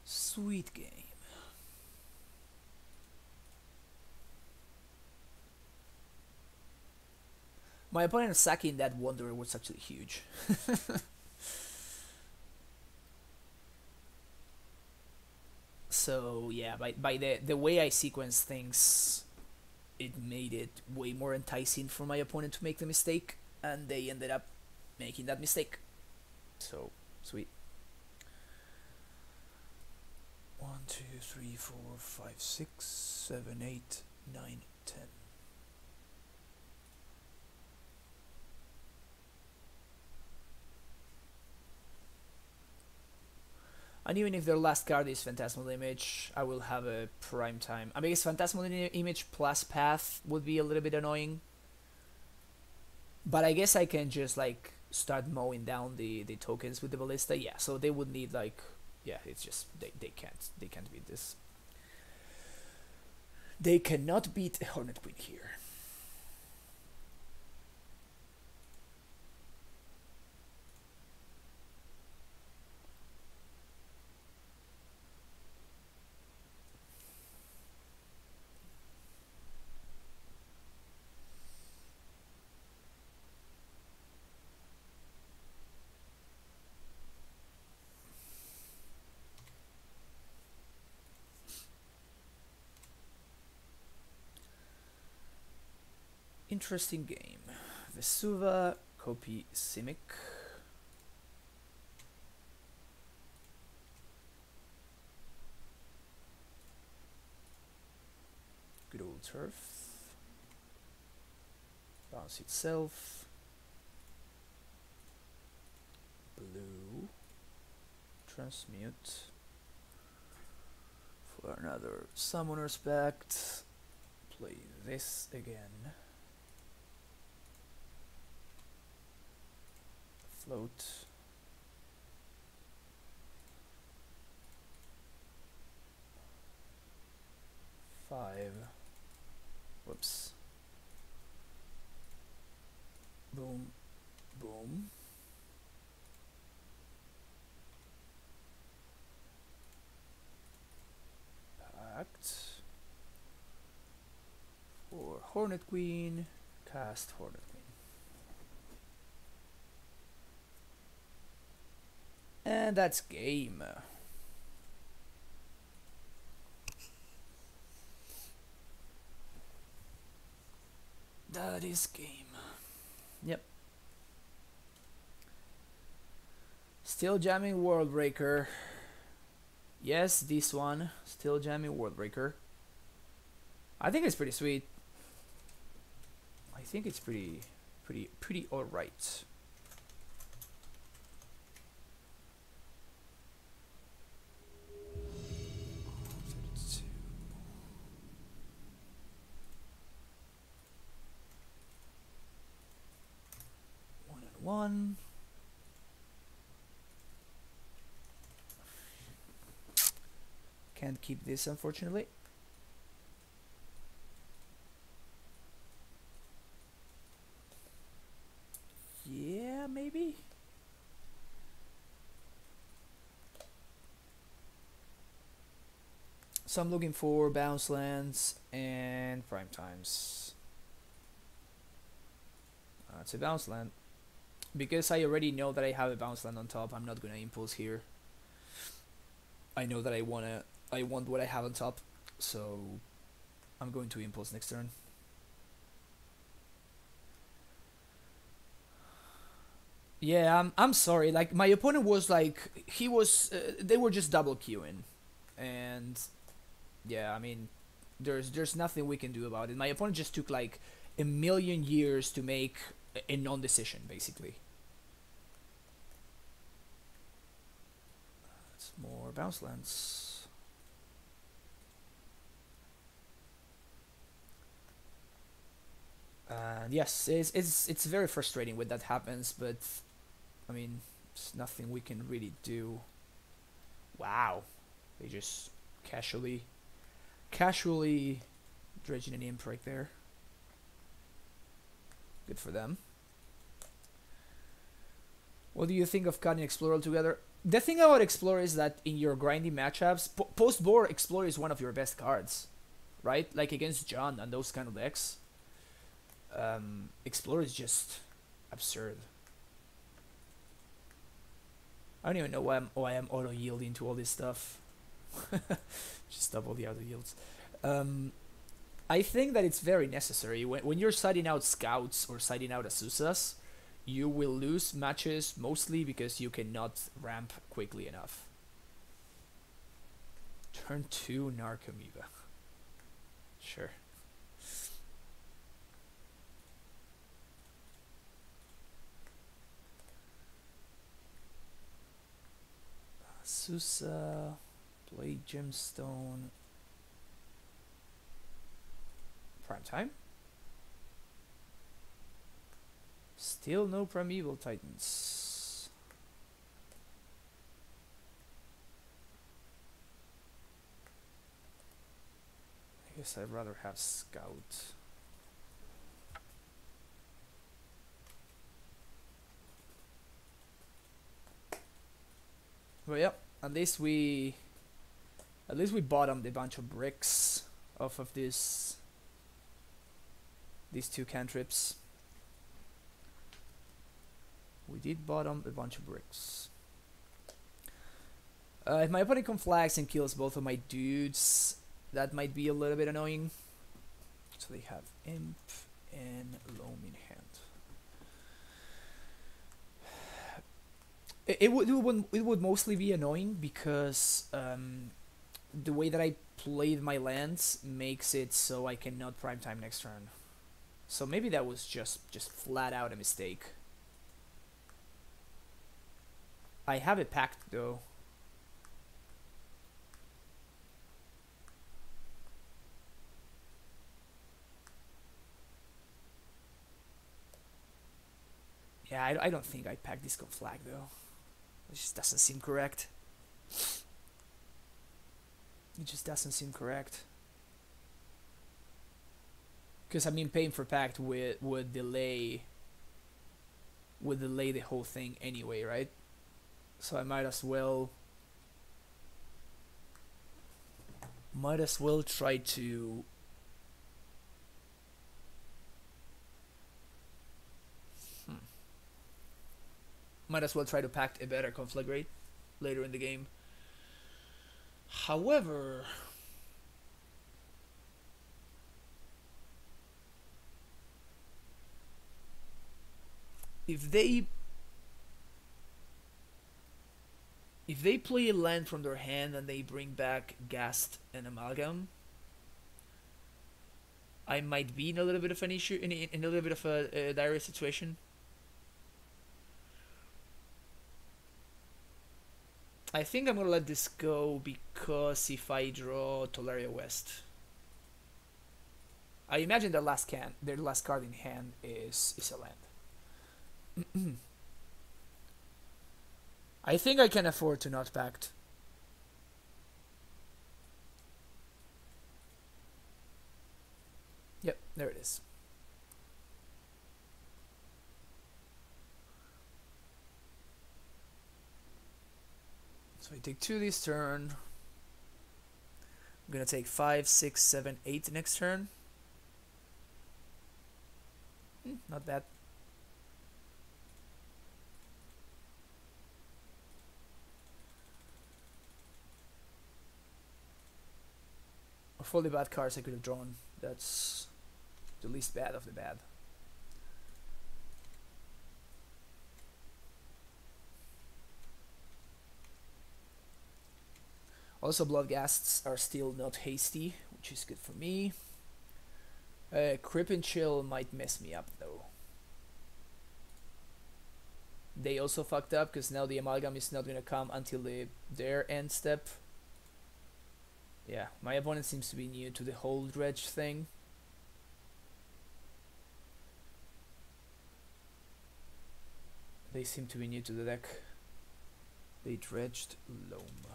Sweet game. My opponent sacking that Wanderer was actually huge. So yeah, by the way I sequence things, it made it way more enticing for my opponent to make the mistake, and they ended up making that mistake. So sweet. 1, 2, 3, 4, 5, 6, 7, 8, 9, 10. And even if their last card is Phantasmal Image, I will have a prime time. I guess Phantasmal Image plus Path would be a little bit annoying. But I guess I can just like start mowing down the tokens with the Ballista. Yeah, so they would need like, yeah, it's just they can't beat this. They cannot beat a Hornet Queen here. Interesting game. Vesuva, copy Simic. Good old turf. Bounce itself. Blue. Transmute. For another Summoner's Pact. Play this again. Float. Five. Whoops. Boom. Boom. Pact. For Hornet Queen. Cast Hornet Queen. And that's game. That is game. Yep. Still jamming World Breaker. Yes, this one. Still jamming World Breaker. I think it's pretty sweet. I think it's pretty alright. One. Can't keep this, unfortunately. Yeah, maybe. So I'm looking for bounce lands and prime times. It's a bounce land. Because I already know that I have a bounce land on top, I'm not gonna impulse here. I know that I want what I have on top, so I'm going to impulse next turn. Yeah, I'm sorry. Like my opponent was like they were just double queuing, and yeah, I mean, there's nothing we can do about it. My opponent just took like a million years to make a non-decision, basically. That's more bounce lands. Yes, it's very frustrating when that happens, but I mean, there's nothing we can really do. Wow, they just casually dredging an imp right there. Good for them. What do you think of cutting Explorer altogether? The thing about Explorer is that in your grinding matchups, post-board Explorer is one of your best cards, right? Like against John and those kind of decks. Explorer is just absurd. I don't even know why I'm auto-yielding to all this stuff. Just double the auto-yields. I think that it's very necessary. When you're siding out scouts or siding out Asusas, you will lose matches mostly because you cannot ramp quickly enough. Turn 2 Narcomoeba. Sure. Susa, play Gemstone. Prime time? Still no Primeval Titans. I guess I'd rather have Scout. But yeah, at least we bottomed a bunch of bricks off of these two cantrips. We did bottom a bunch of bricks. If my opponent conflags and kills both of my dudes, that might be a little bit annoying. So they have Imp and Loam in hand. It would mostly be annoying because the way that I played my lands makes it so I cannot prime time next turn. So maybe that was just flat out a mistake. I have it packed though. Yeah, I don't think I packed this conflag though. It just doesn't seem correct. It just doesn't seem correct. Because I mean, paying for pact would delay the whole thing anyway, right? So I might as well try to pact a better conflict rate later in the game. However, if they play a land from their hand and they bring back Ghast and Amalgam, I might be in a little bit of an issue, in a little bit of a dire situation. I think I'm gonna let this go because if I draw Tolaria West, I imagine their last card in hand is a land. I think I can afford to not pact. Yep, there it is. So I take 2 this turn. I'm gonna take 5, 6, 7, 8 next turn. Not bad. Of all the bad cards I could have drawn, that's the least bad of the bad. Also, Bloodghasts are still not hasty, which is good for me. Crip and Chill might mess me up though. They also fucked up because now the Amalgam is not gonna come until their end step. Yeah, my opponent seems to be new to the whole Dredge thing. They seem to be new to the deck. They dredged Loam.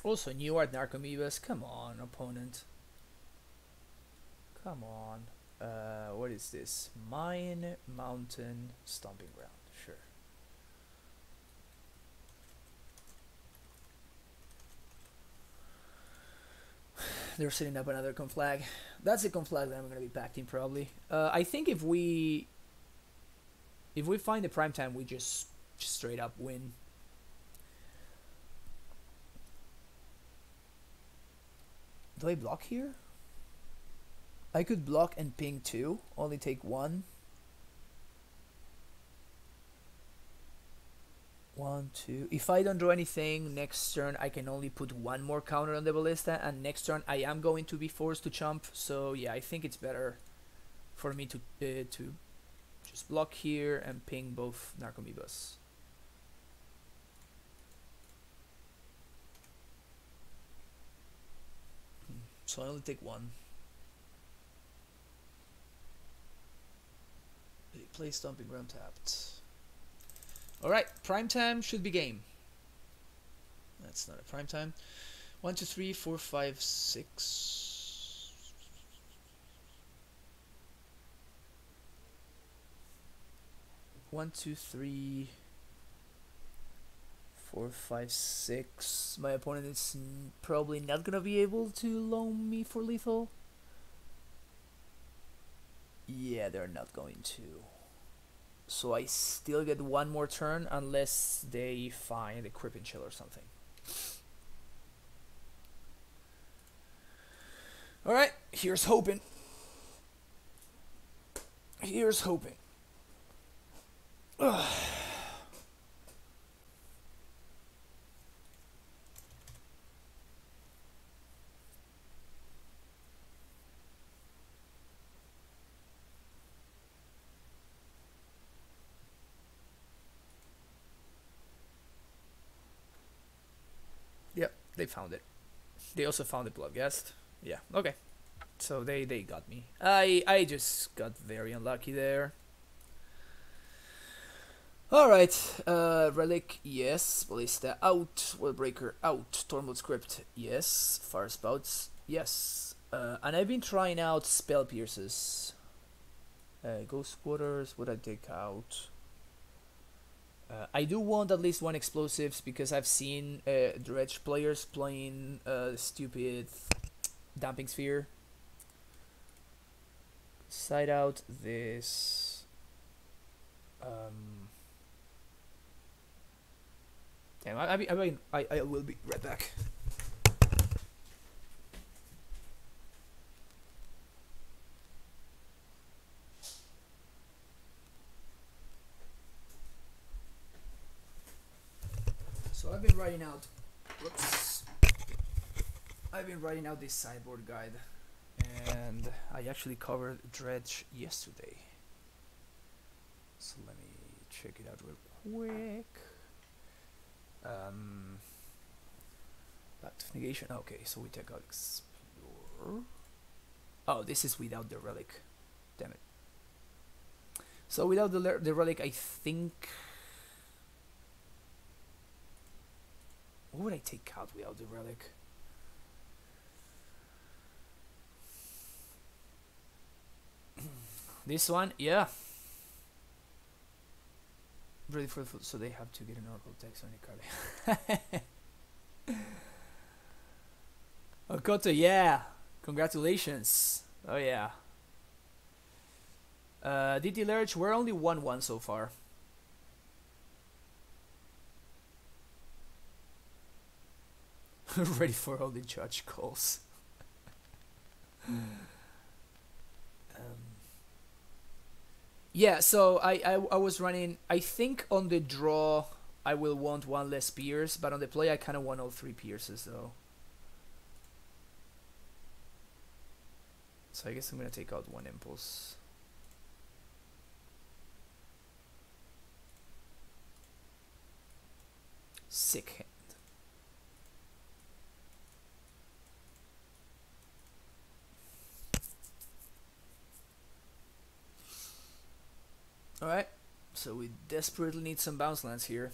Also, new art Narcomoebas. Come on, opponent. Come on. What is this? Mine, Mountain, Stomping Ground. Sure. They're setting up another conflag. That's a conflag that I'm gonna be packing probably. I think if we find the prime time, we just straight up win. Do I block here? I could block and ping 2, only take 1. 1, 2. If I don't draw anything next turn, I can only put one more counter on the ballista, and next turn I am going to be forced to chump. So yeah, I think it's better for me to just block here and ping both Narcomoebas. So I only take one. Play Stomping Ground tapped. Alright, prime time should be game. That's not a prime time. 1, 2, 3, 4, 5, 6. 1, 2, 3, 4, 5, 6. My opponent is probably not gonna be able to loan me for lethal. Yeah, they're not going to. So I still get one more turn unless they find a Crippin' Chill or something. Alright, here's hoping. Here's hoping. Ugh. Yep, they found it. They also found the Bloodghast. Yeah, okay. So they got me. I just got very unlucky there. Alright, Relic, yes. Ballista out. Worldbreaker out. Stormwood Script, yes. Fire Spouts, yes. And I've been trying out Spell Pierces. Ghost Quarters, what I take out? I do want at least one explosives because I've seen Dredge players playing stupid Damping Sphere. Side out this. Damn, I will be right back. So I've been writing out. Whoops. I've been writing out this sideboard guide, and I actually covered Dredge yesterday. So let me check it out real quick. Back to negation. Okay, so we take out Explore. Oh, this is without the relic. Damn it. So without the relic, I think. What would I take out without the relic? This one, yeah. Ready for the foot, so they have to get an Oracle text on the card. Okoto, yeah. Congratulations. Oh yeah. DT Lurch, we're only 1-1 so far. Ready for all the judge calls. Yeah, so I was running. I think on the draw I will want one less Pierce, but on the play I kind of want all 3 Pierces though. So I guess I'm gonna take out 1 Impulse. Sick hand. Alright, so we desperately need some bounce lands here.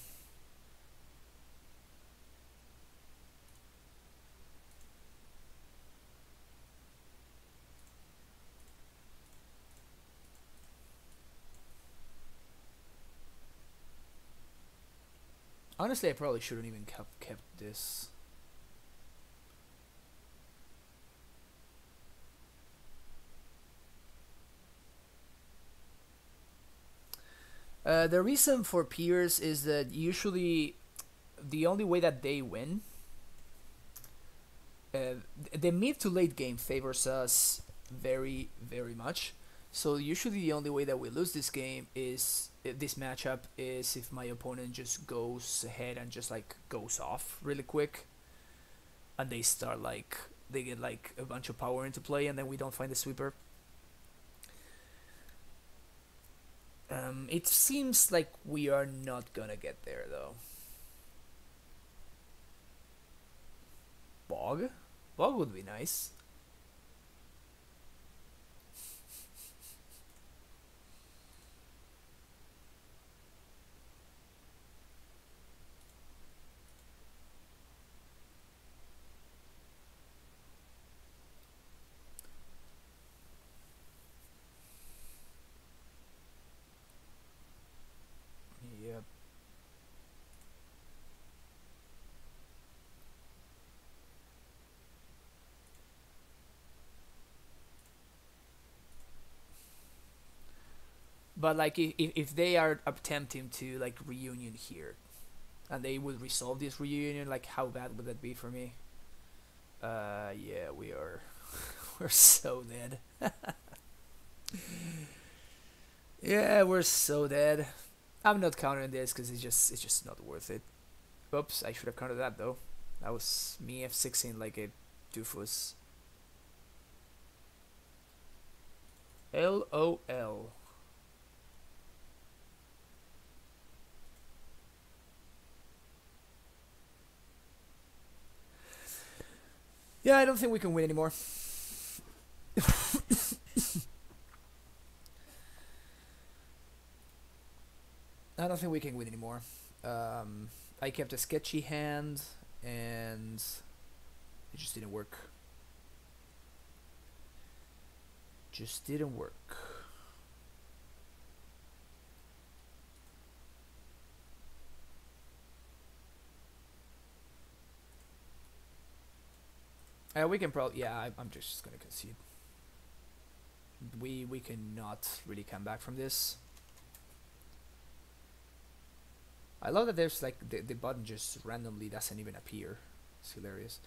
Honestly, I probably shouldn't even kept this. The reason for Pierce is that usually the only way that they win, the mid to late game favors us very, very much. So usually the only way that we lose this game is this matchup is if my opponent just goes ahead and just like goes off really quick, and they start like they get like a bunch of power into play, and then we don't find the sweeper. It seems like we are not gonna get there though. Bog? Bog would be nice. Yep. But like if they are attempting to like reunion here, and they would resolve this reunion, like how bad would that be for me? Yeah, we are we're so dead. Yeah, we're so dead. I'm not countering this because it's just not worth it. Oops, I should have countered that though. That was me F16 like a doofus. LOL. Yeah, I don't think we can win anymore. I don't think we can win anymore. I kept a sketchy hand, and it just didn't work. Just didn't work. We can probably, yeah. I'm just gonna concede. We cannot really come back from this. I love that there's like the button just randomly doesn't even appear. It's hilarious.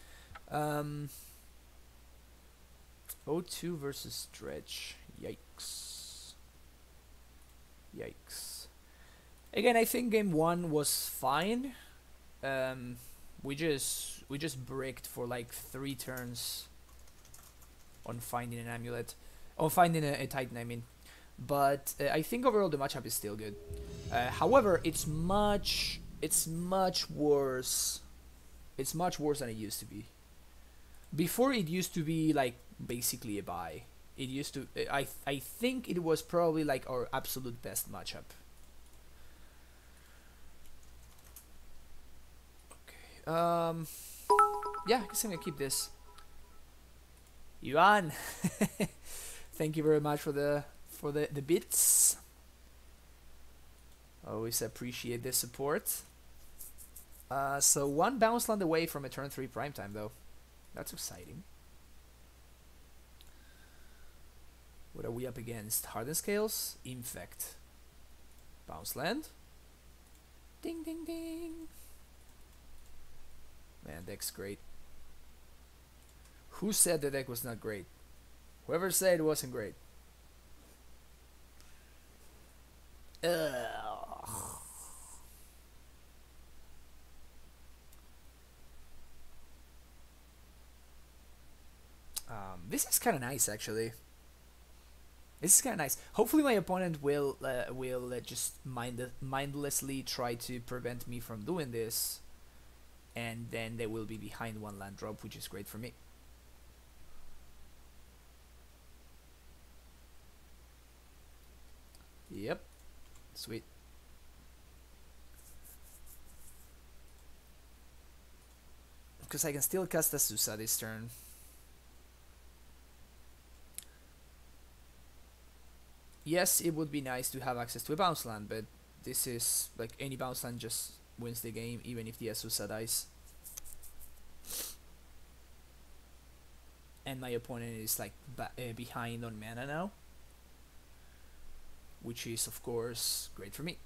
O2 versus Dredge. Yikes. Yikes. Again, I think game 1 was fine. We just bricked for like 3 turns on finding an amulet. On finding a Titan, I mean. But I think overall the matchup is still good. However, it's much worse. It's much worse than it used to be. Before it used to be like basically a bye. It used to. I think it was probably like our absolute best matchup. Okay. Yeah, I guess I'm gonna keep this. Yuan, thank you very much for the bits. Always appreciate the support. So 1 bounce land away from a turn 3 primetime though. That's exciting. What are we up against? Hardened Scales? Infect. Bounce land. Ding ding ding. Man, deck's great. Who said the deck was not great? Whoever said it wasn't great. This is kind of nice, actually. This is kind of nice. Hopefully, my opponent will just mindlessly try to prevent me from doing this, and then they will be behind 1 land drop, which is great for me. Yep. Sweet. Because I can still cast Azusa this turn. Yes, it would be nice to have access to a bounce land, but this is like any bounce land just wins the game, even if the Azusa dies. And my opponent is like behind on mana now, which is of course great for me,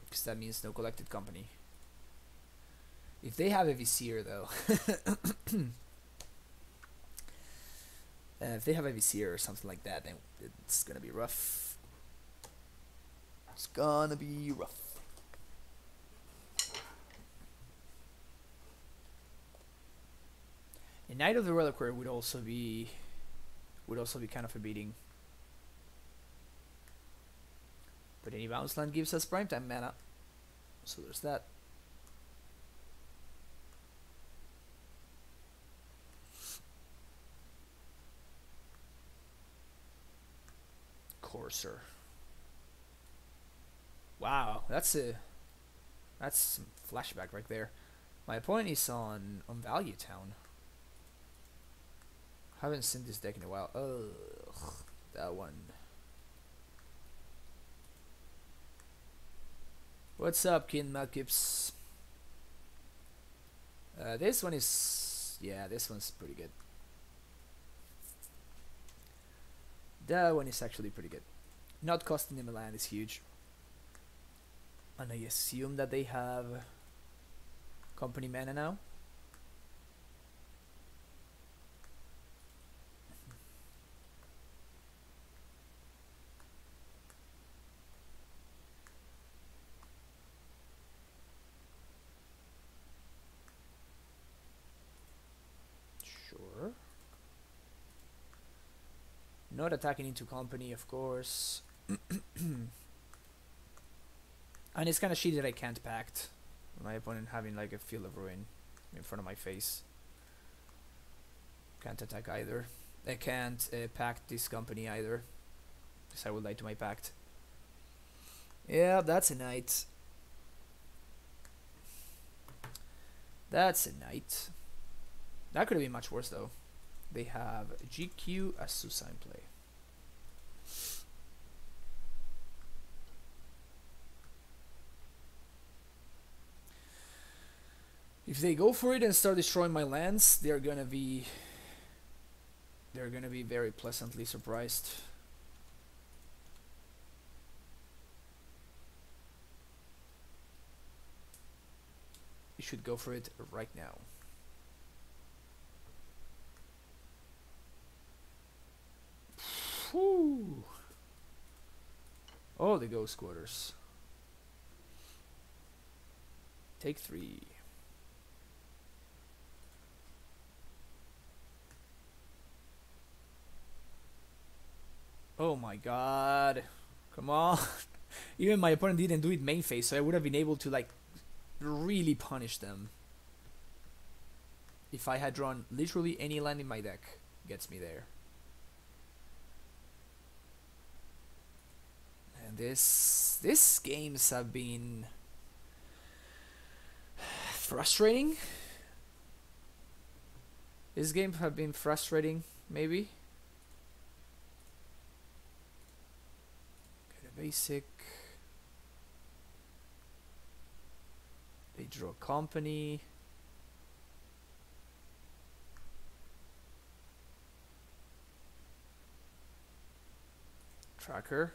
because that means no collected company. If they have a Vizier though, if they have a Vizier or something like that, then it's gonna be rough. It's gonna be rough. A Knight of the Reliquary would also be kind of a beating. But any bounce land gives us primetime mana. So there's that. Courser. Wow, that's some flashback right there. My opponent is on Value Town. Haven't seen this deck in a while. Ugh, that one. What's up, Kin Malkips? This one is... yeah, this one's pretty good. That one is actually pretty good. Not costing them a land is huge. And I assume that they have company mana now. Sure. Not attacking into company, of course. And it's kind of shitty that I can't pact. My opponent having like a Field of Ruin in front of my face. Can't attack either. I can't pact this company either, because I would lie to my pact. Yeah, that's a knight. That's a knight. That could have been much worse though. They have GQ Asusa in play. If they go for it and start destroying my lands, they're gonna be very pleasantly surprised. You should go for it right now. Whew. Oh, the ghost quarters. Take 3. Oh my god. Come on. Even my opponent didn't do it main phase, so I would have been able to like really punish them. If I had drawn literally any land in my deck, gets me there. And these games have been frustrating. These games have been frustrating, maybe. Basic. They draw company. Tracker.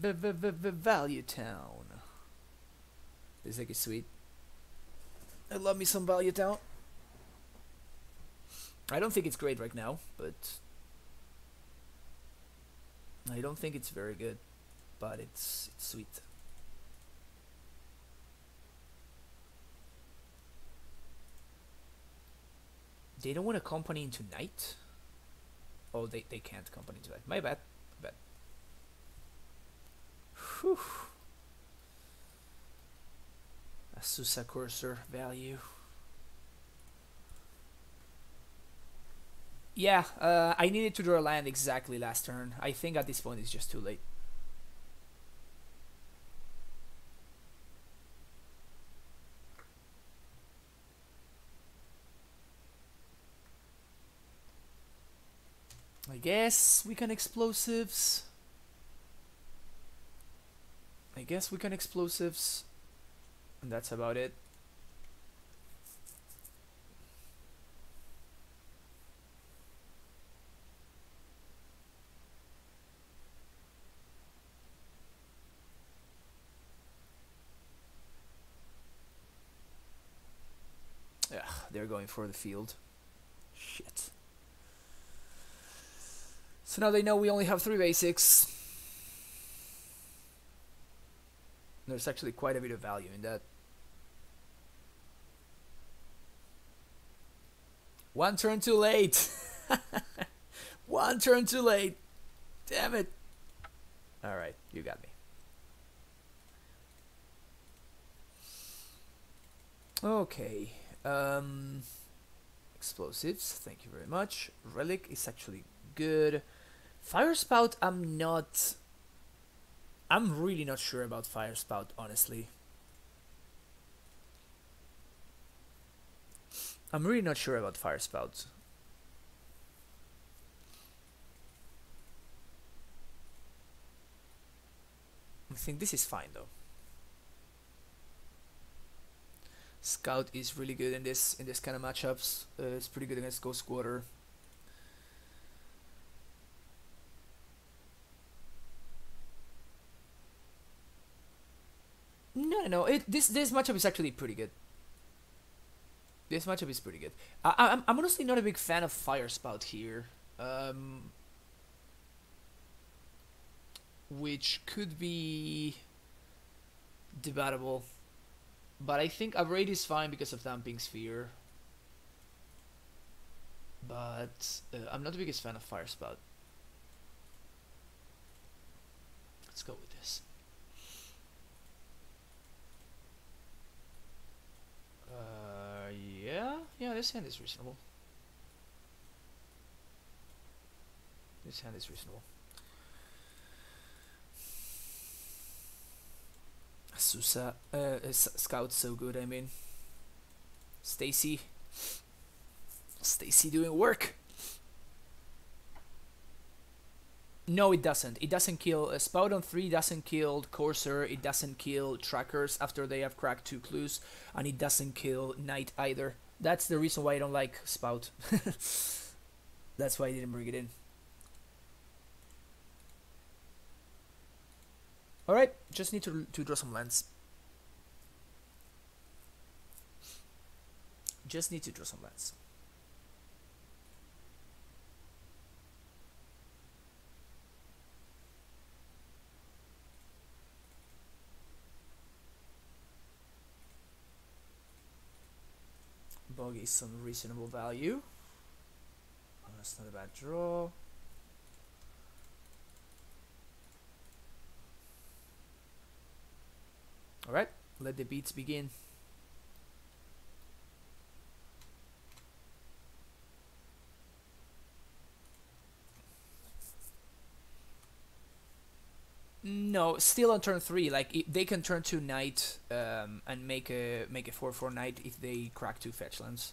Value Town. This deck is sweet. I love me some Value Town. I don't think it's great right now, but I don't think it's very good, but it's sweet. They don't want to company into night? Oh, they can't company into night. My bad. My bad. Whew. Asusa Cursor value. Yeah, I needed to draw a land exactly last turn. I think at this point it's just too late. I guess we can explosives. And that's about it. Ugh, they're going for the field. Shit. So now they know we only have 3 basics. There's actually quite a bit of value in that. One turn too late. One turn too late. Damn it. Alright, you got me. Okay. Explosives, thank you very much. Relic is actually good. Fire Spout, I'm really not sure about Fire Spout, honestly. I'm really not sure about Fire Spout. I think this is fine though. Scout is really good in this kind of matchups. It's pretty good against Ghost Quarter. No. This matchup is actually pretty good. This matchup is pretty good. I'm honestly not a big fan of Fire Spout here, which could be debatable. But I think Abrade is fine because of Damping Sphere. But I'm not the biggest fan of Fire Spout. Let's go with this. Yeah, this hand is reasonable. This hand is reasonable. Susa, Scout's so good, I mean. Stacy doing work. No, it doesn't. It doesn't kill. Spout on 3 doesn't kill Courser. It doesn't kill Trackers after they have cracked 2 clues. And it doesn't kill Knight either. That's the reason why I don't like Spout. That's why I didn't bring it in. Alright, just need to draw some lands. Just need to draw some lands. Bog is some reasonable value. Oh, that's not a bad draw. Alright, let the beats begin. No, still on turn 3. Like they can turn to Knight and make a 4/4 Knight if they crack 2 fetch lands.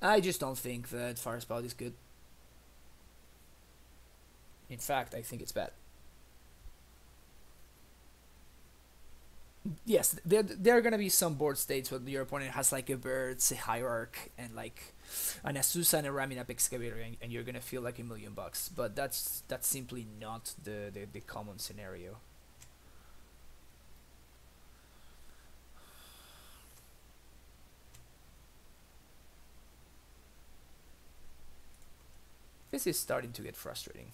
I just don't think that Fire Spout is good. In fact, I think it's bad. Yes, there are gonna be some board states where your opponent has like a Birds, a Hierarch, and like an Azusa and a ramming up Excavator, and you're gonna feel like $1,000,000. But that's simply not the common scenario. This is starting to get frustrating.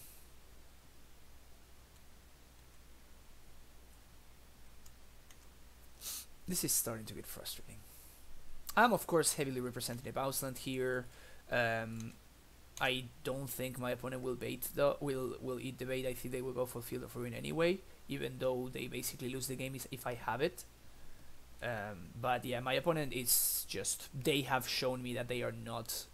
This is starting to get frustrating. I'm of course heavily representing the Bausland here. I don't think my opponent will bait will eat the bait. I think they will go for Field of Ruin anyway, even though they basically lose the game if I have it. But yeah, my opponent is just, they have shown me that they are not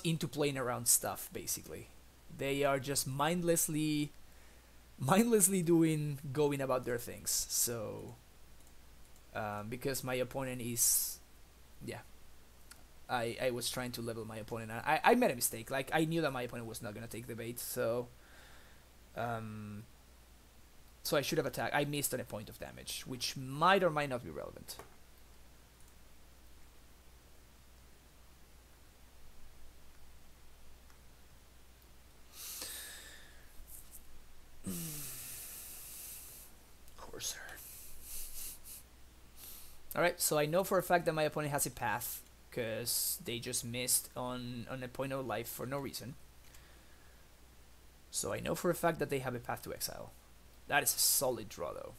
into playing around stuff. Basically, they are just mindlessly going about their things. So because my opponent is, yeah, I was trying to level my opponent. I made a mistake. Like I knew that my opponent was not gonna take the bait, so so I should have attacked. I missed on a point of damage, which might or might not be relevant. Courser. Alright, so I know for a fact that my opponent has a path, because they just missed on a point of life for no reason. So I know for a fact that they have a path to exile. That is a solid draw though.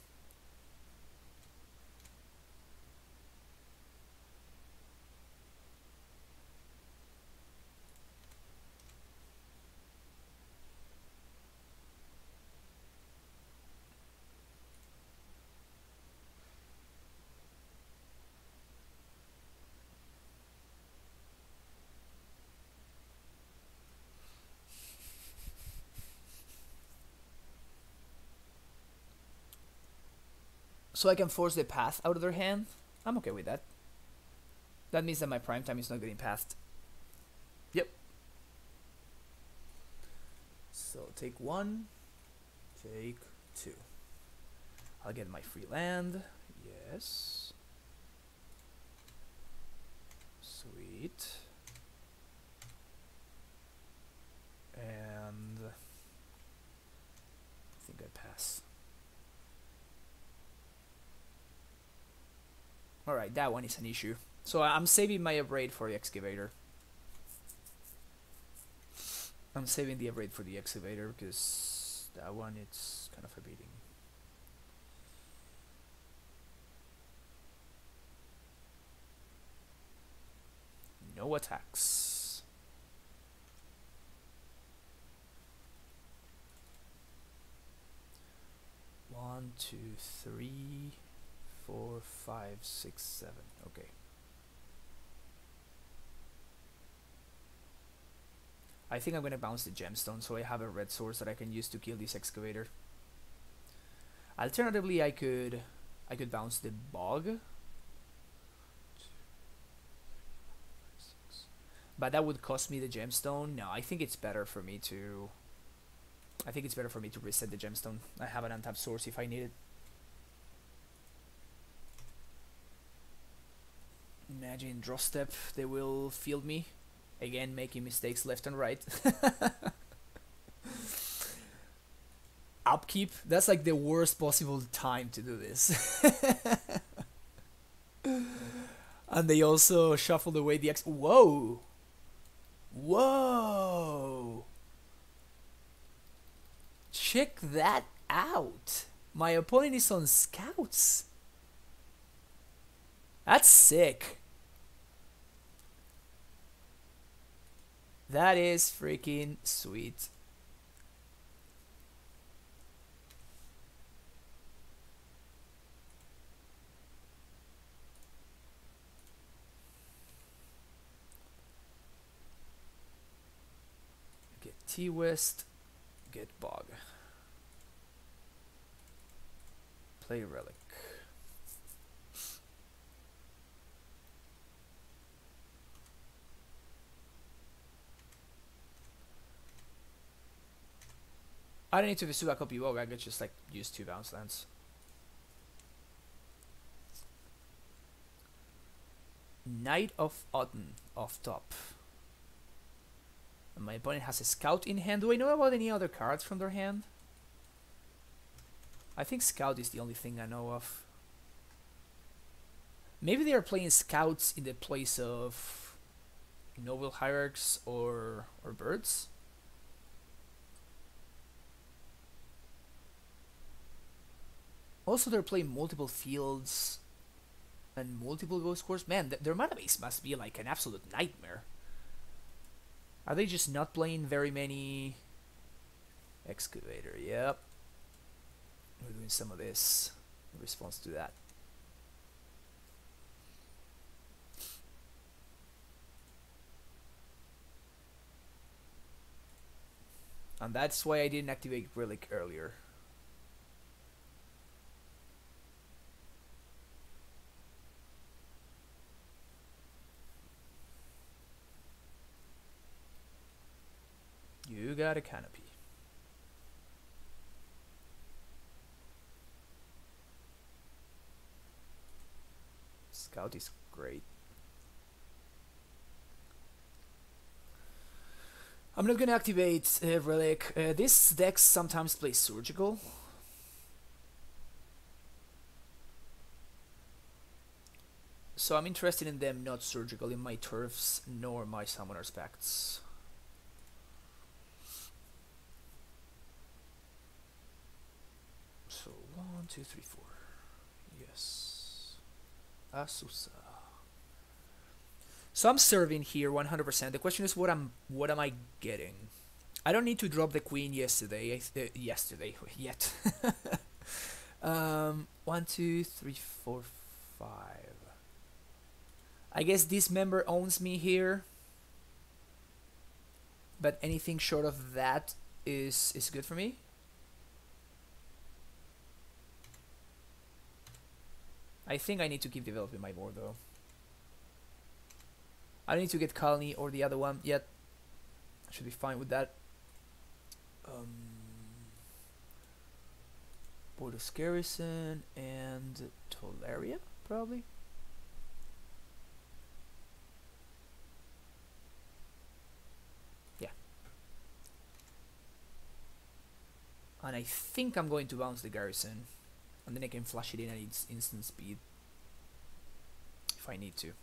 So I can force the path out of their hand. I'm okay with that. That means that my prime time is not getting passed. Yep. So take 1, take 2. I'll get my free land. Yes. Sweet. And I think I pass. Alright, that one is an issue. So I'm saving my upgrade for the excavator. I'm saving the upgrade for the excavator because that one it's kind of a beating. No attacks. One, 2, 3, 4, 5, 6, 7. Okay. I think I'm gonna bounce the gemstone so I have a red source that I can use to kill this excavator. Alternatively, I could bounce the bog, but that would cost me the gemstone. No, I think it's better for me to. I think it's better for me to reset the gemstone. I have an untapped source if I need it. Imagine draw step, they will field me. Again, making mistakes left and right. Upkeep, that's like the worst possible time to do this. And they also shuffled away the X. Whoa! Whoa! Check that out! My opponent is on scouts. That's sick. That is freaking sweet. Get T-West, get Bog. Play Relic. I don't need to pursue a copy Bog, I could just like use 2 bounce lands. Knight of Autumn off top. And my opponent has a Scout in hand. Do I know about any other cards from their hand? I think Scout is the only thing I know of. Maybe they are playing Scouts in the place of Noble Hierarchs or Birds. Also, they're playing multiple fields and multiple ghost cores. Man, their mana base must be like an absolute nightmare. Are they just not playing very many? Excavator, yep. We're doing some of this in response to that. And that's why I didn't activate Relic earlier. You got a canopy. Scout is great. I'm not gonna activate Relic. This deck sometimes plays Surgical. So I'm interested in them not Surgical in my turfs nor my Summoner's Pacts. 2, 3, 4. Yes. Asusa. So I'm serving here 100%. The question is what am I getting? I don't need to drop the queen yesterday. Yesterday yet. 1, 2, 3, 4, 5. I guess this member owns me here. But anything short of that is good for me. I think I need to keep developing my board though. I don't need to get Colony or the other one yet. I should be fine with that. Bordos Garrison and Tolaria, probably. Yeah. And I think I'm going to bounce the Garrison. And then I can flash it in at its instant speed. If I need to.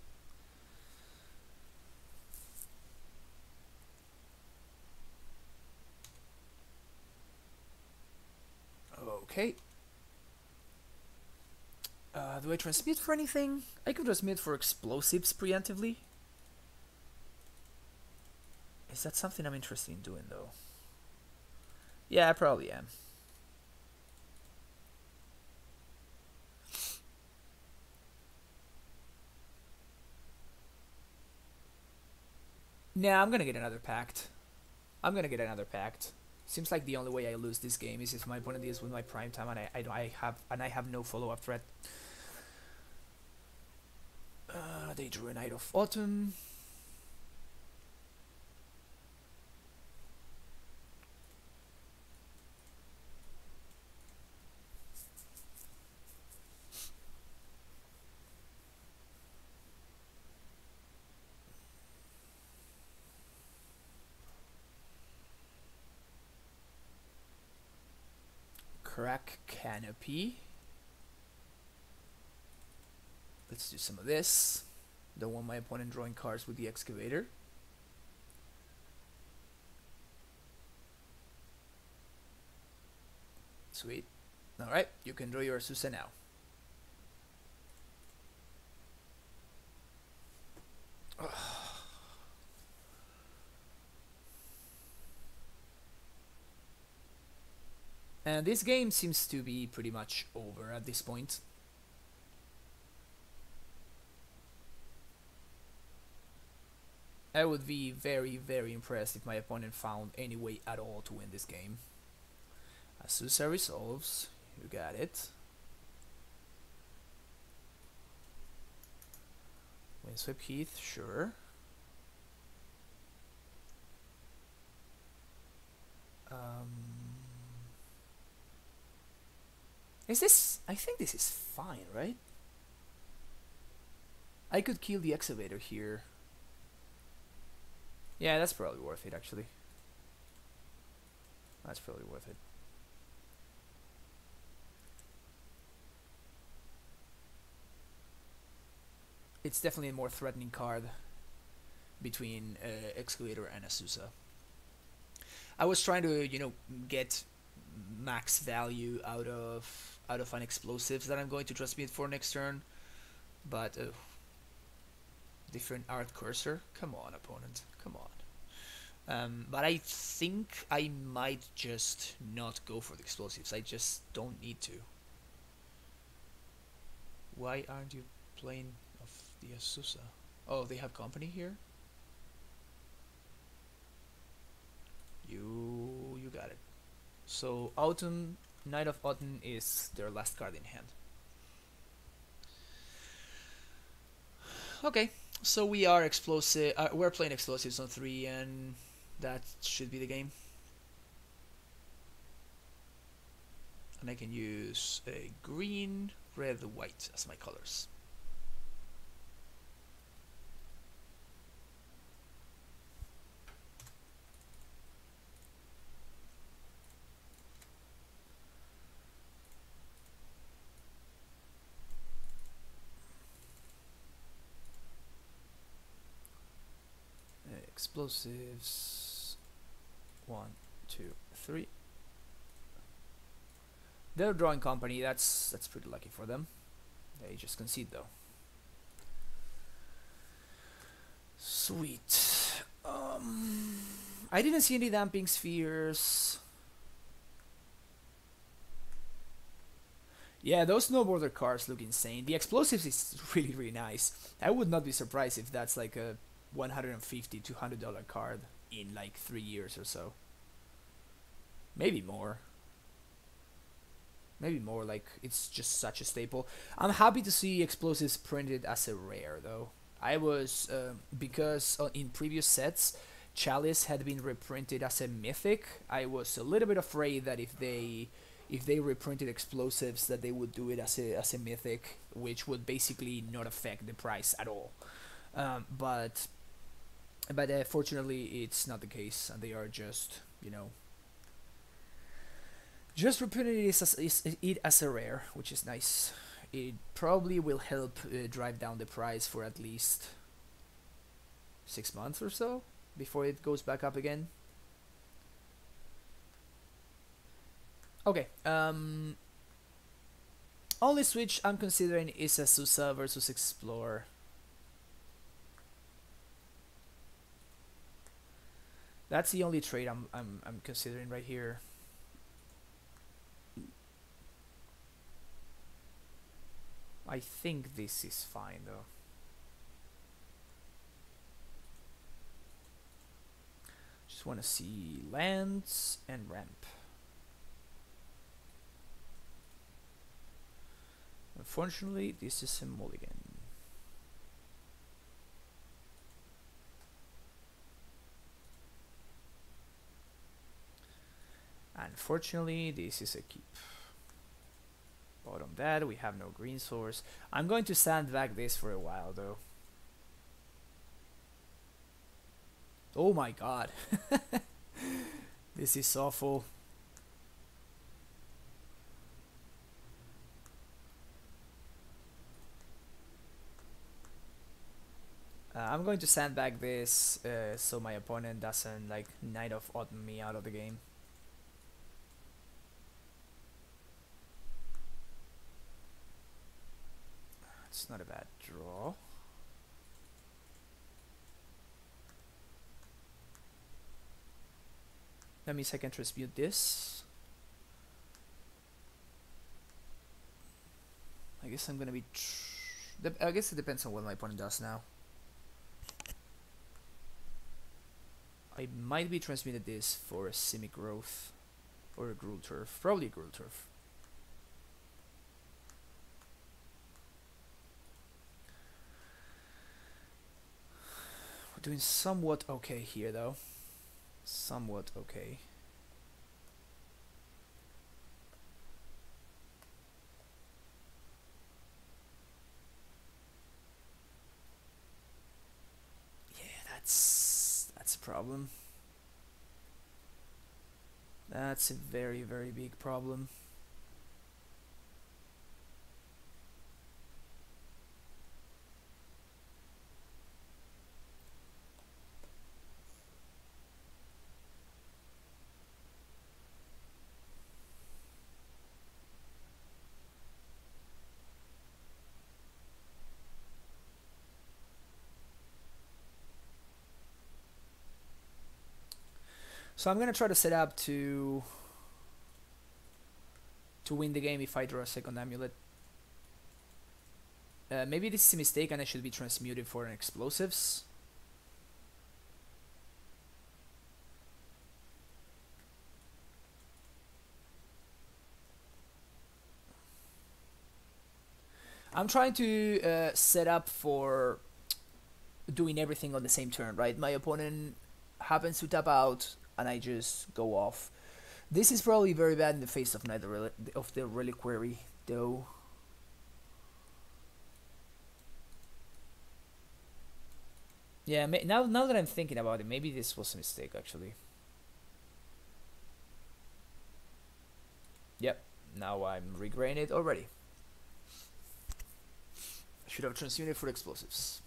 Okay. Do I transmit for anything? I can transmit for explosives preemptively. Is that something I'm interested in doing though? Yeah, I probably am. Nah, I'm gonna get another pact. Seems like the only way I lose this game is if my opponent deals with my prime time and I have no follow-up threat. They drew a Knight of Autumn. Crack Canopy. Let's do some of this. Don't want my opponent drawing cards with the Excavator. Sweet. Alright, you can draw your Asusa now. Ugh. And this game seems to be pretty much over at this point. I would be very, very impressed if my opponent found any way at all to win this game. Asusa resolves. You got it. Windswept Heath, sure. Is this... I think this is fine, right? I could kill the Excavator here. Yeah, that's probably worth it, actually. That's probably worth it. It's definitely a more threatening card between Excavator and Asusa. I was trying to, you know, get max value out of an explosives that I'm going to transmit for next turn, but different art cursor. Come on, opponent. Come on. But I think I might just not go for the explosives. I just don't need to. Why aren't you playing of the Asusa? Oh, they have company here? You got it. So Autumn, Knight of Autumn is their last card in hand. Okay, so we are explosive. We're playing explosives on 3, and that should be the game. And I can use a green, red, white as my colors. Explosives. 1, 2, 3. They're a drawing company. That's pretty lucky for them. They just concede though. Sweet. I didn't see any damping spheres. Yeah, those snowboarder cars look insane. The explosives is really nice. I would not be surprised if that's like a $150 to $200 card in like 3 years or so. Maybe more. Maybe more, like it's just such a staple. I'm happy to see explosives printed as a rare though. I was because in previous sets Chalice had been reprinted as a mythic. I was a little bit afraid that if they reprinted explosives that they would do it as a mythic, which would basically not affect the price at all. But fortunately it's not the case, and they are just, you know, just reprinting it as a rare, which is nice. It probably will help drive down the price for at least 6 months or so before it goes back up again. Okay. Only switch I'm considering is a Susa versus Explore. That's the only trade I'm considering right here. I think this is fine though. Just want to see lands and ramp. Unfortunately, this is a mulligan. Unfortunately, this is a keep. Bottom that, we have no green source. I'm going to sandbag this for a while though. Oh my god. This is awful. I'm going to sandbag this so my opponent doesn't like Knight of Autumn me out of the game. It's not a bad draw. That means I can transmute this. I guess I'm gonna be. I guess it depends on what my opponent does now. I might be transmuted this for a Simic Growth or a Gruul Turf. Probably a Gruul Turf. We're doing somewhat okay here though. Somewhat okay. Yeah, that's a problem. That's a very big problem. So I'm gonna try to set up to win the game if I draw a second Amulet. Maybe this is a mistake and I should be transmuted for an explosives. I'm trying to set up for doing everything on the same turn, right? My opponent happens to tap out and I just go off. This is probably very bad in the face of the Reliquary, though. Yeah, now that I'm thinking about it, maybe this was a mistake actually. Yep, now I'm regretting it already. I should have transmuted for explosives.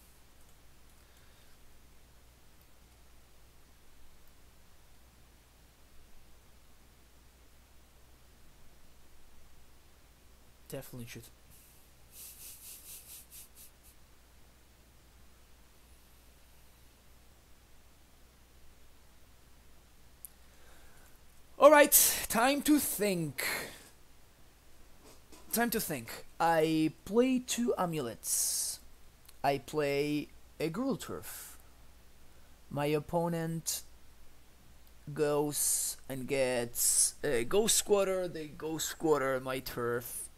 Definitely should. Alright, time to think. Time to think. I play 2 amulets. I play a Gruul turf. My opponent goes and gets a ghost squatter. They ghost squatter my turf,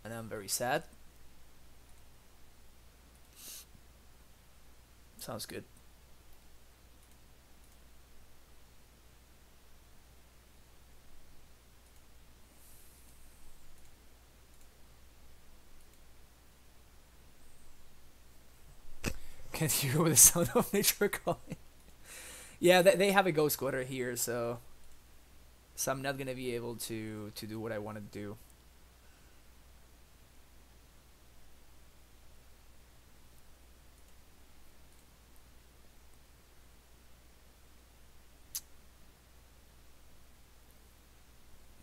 and I'm very sad. Sounds good. Can't hear the sound of nature calling. Yeah, they have a ghost squatter here, so I'm not gonna be able to do what I want to do.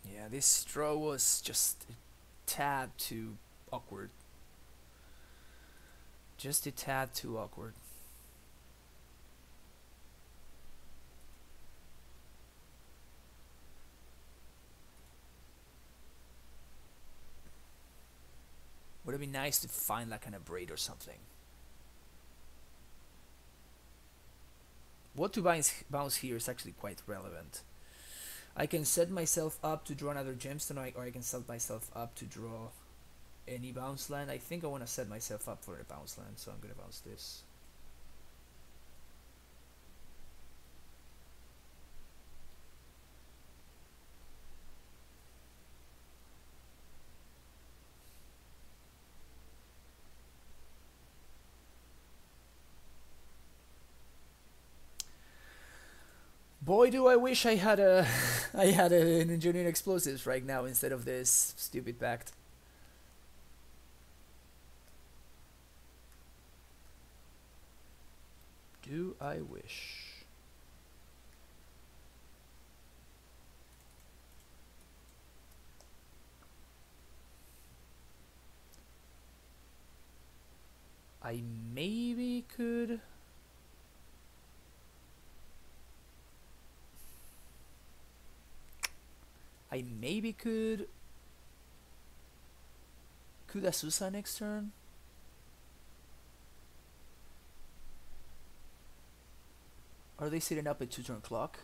Yeah, this draw was just a tad too awkward. Just a tad too awkward. Would it be nice to find like an braid or something? What to bounce here is actually quite relevant. I can set myself up to draw another gemstone, or I can set myself up to draw any bounce land. I think I want to set myself up for a bounce land, so I'm gonna bounce this. Boy, do I wish I had a I had an engineering explosives right now instead of this stupid pact. Do I wish? I maybe could. I maybe could Asusa next turn. Are they sitting up a 2-turn clock?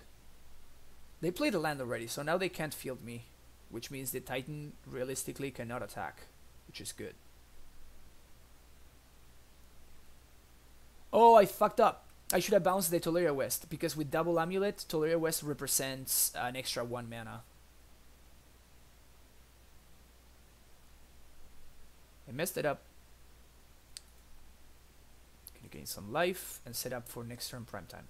They played the land already, so now they can't field me, which means the Titan realistically cannot attack, which is good. Oh, I fucked up. I should have bounced the Tolaria West, because with double amulet, Tolaria West represents an extra 1 mana. I messed it up. Gonna gain some life and set up for next turn prime time.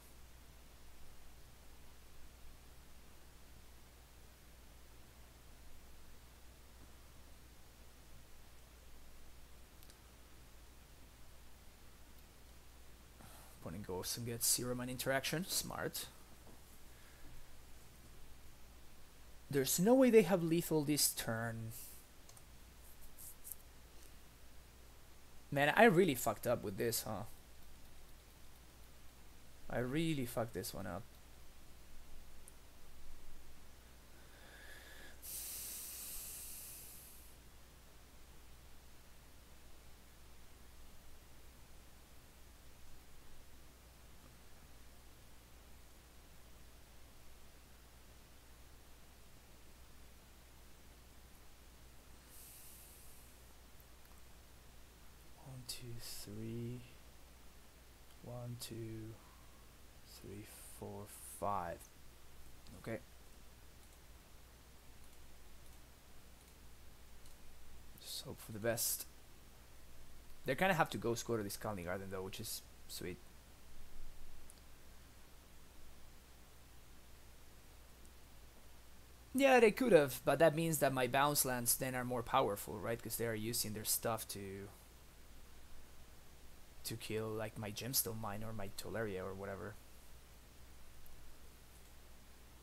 Opponent goes and gets 0 mana interaction. Smart. There's no way they have lethal this turn. Man, I really fucked up with this, huh? I really fucked this one up. Two, three. 1, 2, 3, 4, 5. Okay. Just hope for the best. They kind of have to go score to this Calni Garden though, which is sweet. Yeah, they could have, but that means that my bounce lands then are more powerful, right? Because they are using their stuff to kill like my gemstone mine or my Tolaria or whatever.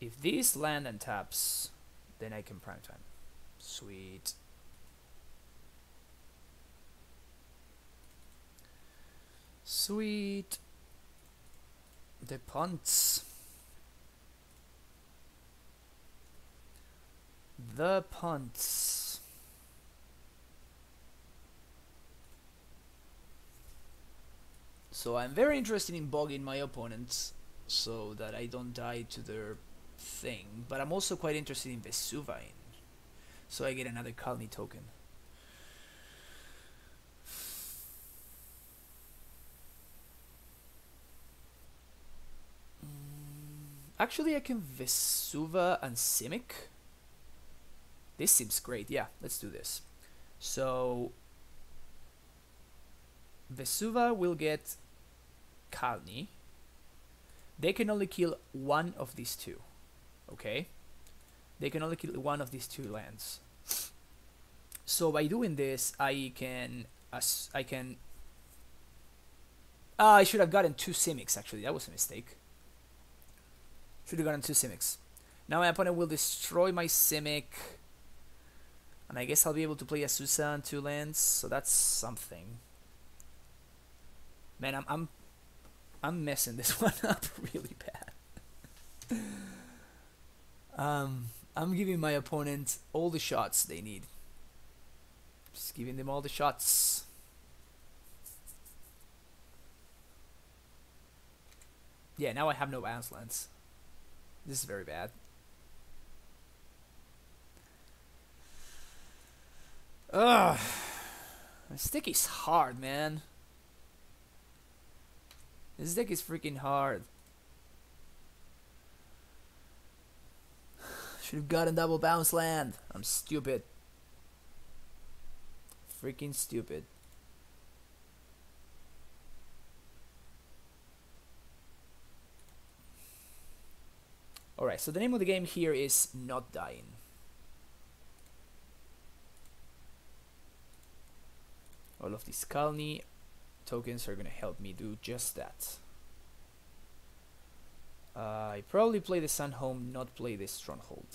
If these land and taps, then I can prime time. Sweet. Sweet. The punts. The punts. So I'm very interested in bugging my opponents so that I don't die to their thing. But I'm also quite interested in Vesuvine. So I get another Colony token. Actually, I can Vesuva and Simic. This seems great. Yeah, let's do this. So Vesuva will get Kalni. They can only kill one of these two. Okay? They can only kill one of these two lands. So by doing this, I can... I should have gotten 2 Simics, actually. That was a mistake. Should have gotten 2 Simics. Now my opponent will destroy my Simic. And I guess I'll be able to play Azusa on 2 lands. So that's something. Man, I'm messing this one up really bad. I'm giving my opponent all the shots they need. Just giving them all the shots. Yeah, now I have no bounce lands. This is very bad. Ugh. This deck is hard, man. This deck is freaking hard. Should have gotten double bounce land. I'm stupid. Freaking stupid. Alright, so the name of the game here is not dying. All of these Kalni tokens are gonna help me do just that. I probably play the Sun Home, not play the Stronghold.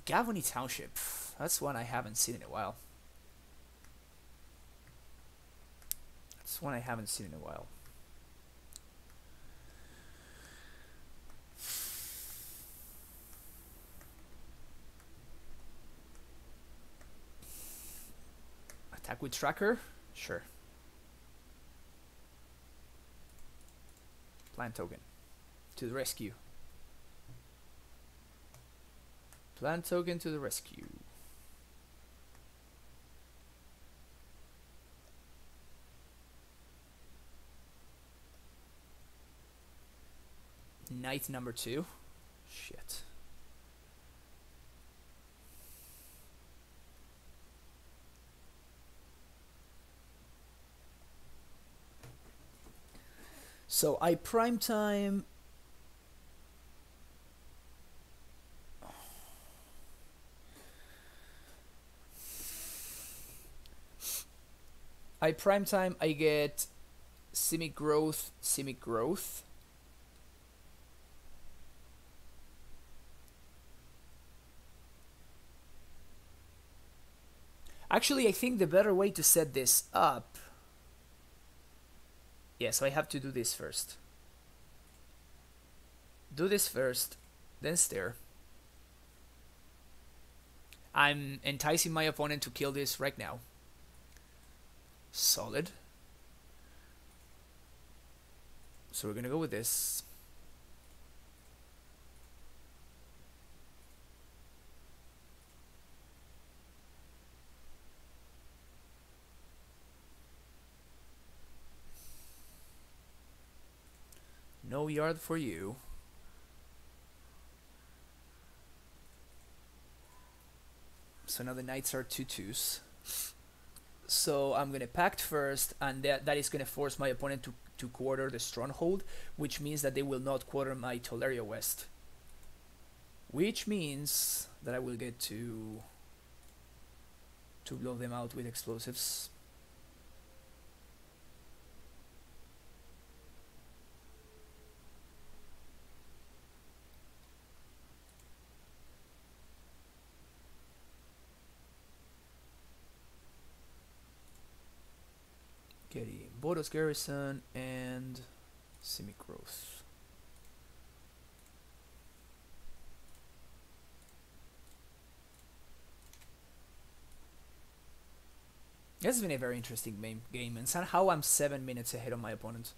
Gavony Township. That's one I haven't seen in a while. That's one I haven't seen in a while. Attack with Tracker? Sure. Plant token. To the rescue. Plant token to the rescue. Knight number 2. Shit. So I prime time. I get Simic Growth, Simic Growth. Actually, I think the better way to set this up... Yeah, so I have to do this first. Do this first, then stare. I'm enticing my opponent to kill this right now. Solid. So we're gonna go with this. No yard for you. So now the knights are 2/2s. So I'm gonna pact first, and that is gonna force my opponent to quarter the Stronghold, which means that they will not quarter my Toleria West. Which means that I will get to blow them out with explosives. Bodos Garrison and Semi-Growth. This has been a very interesting game, and somehow I'm 7 minutes ahead of my opponent.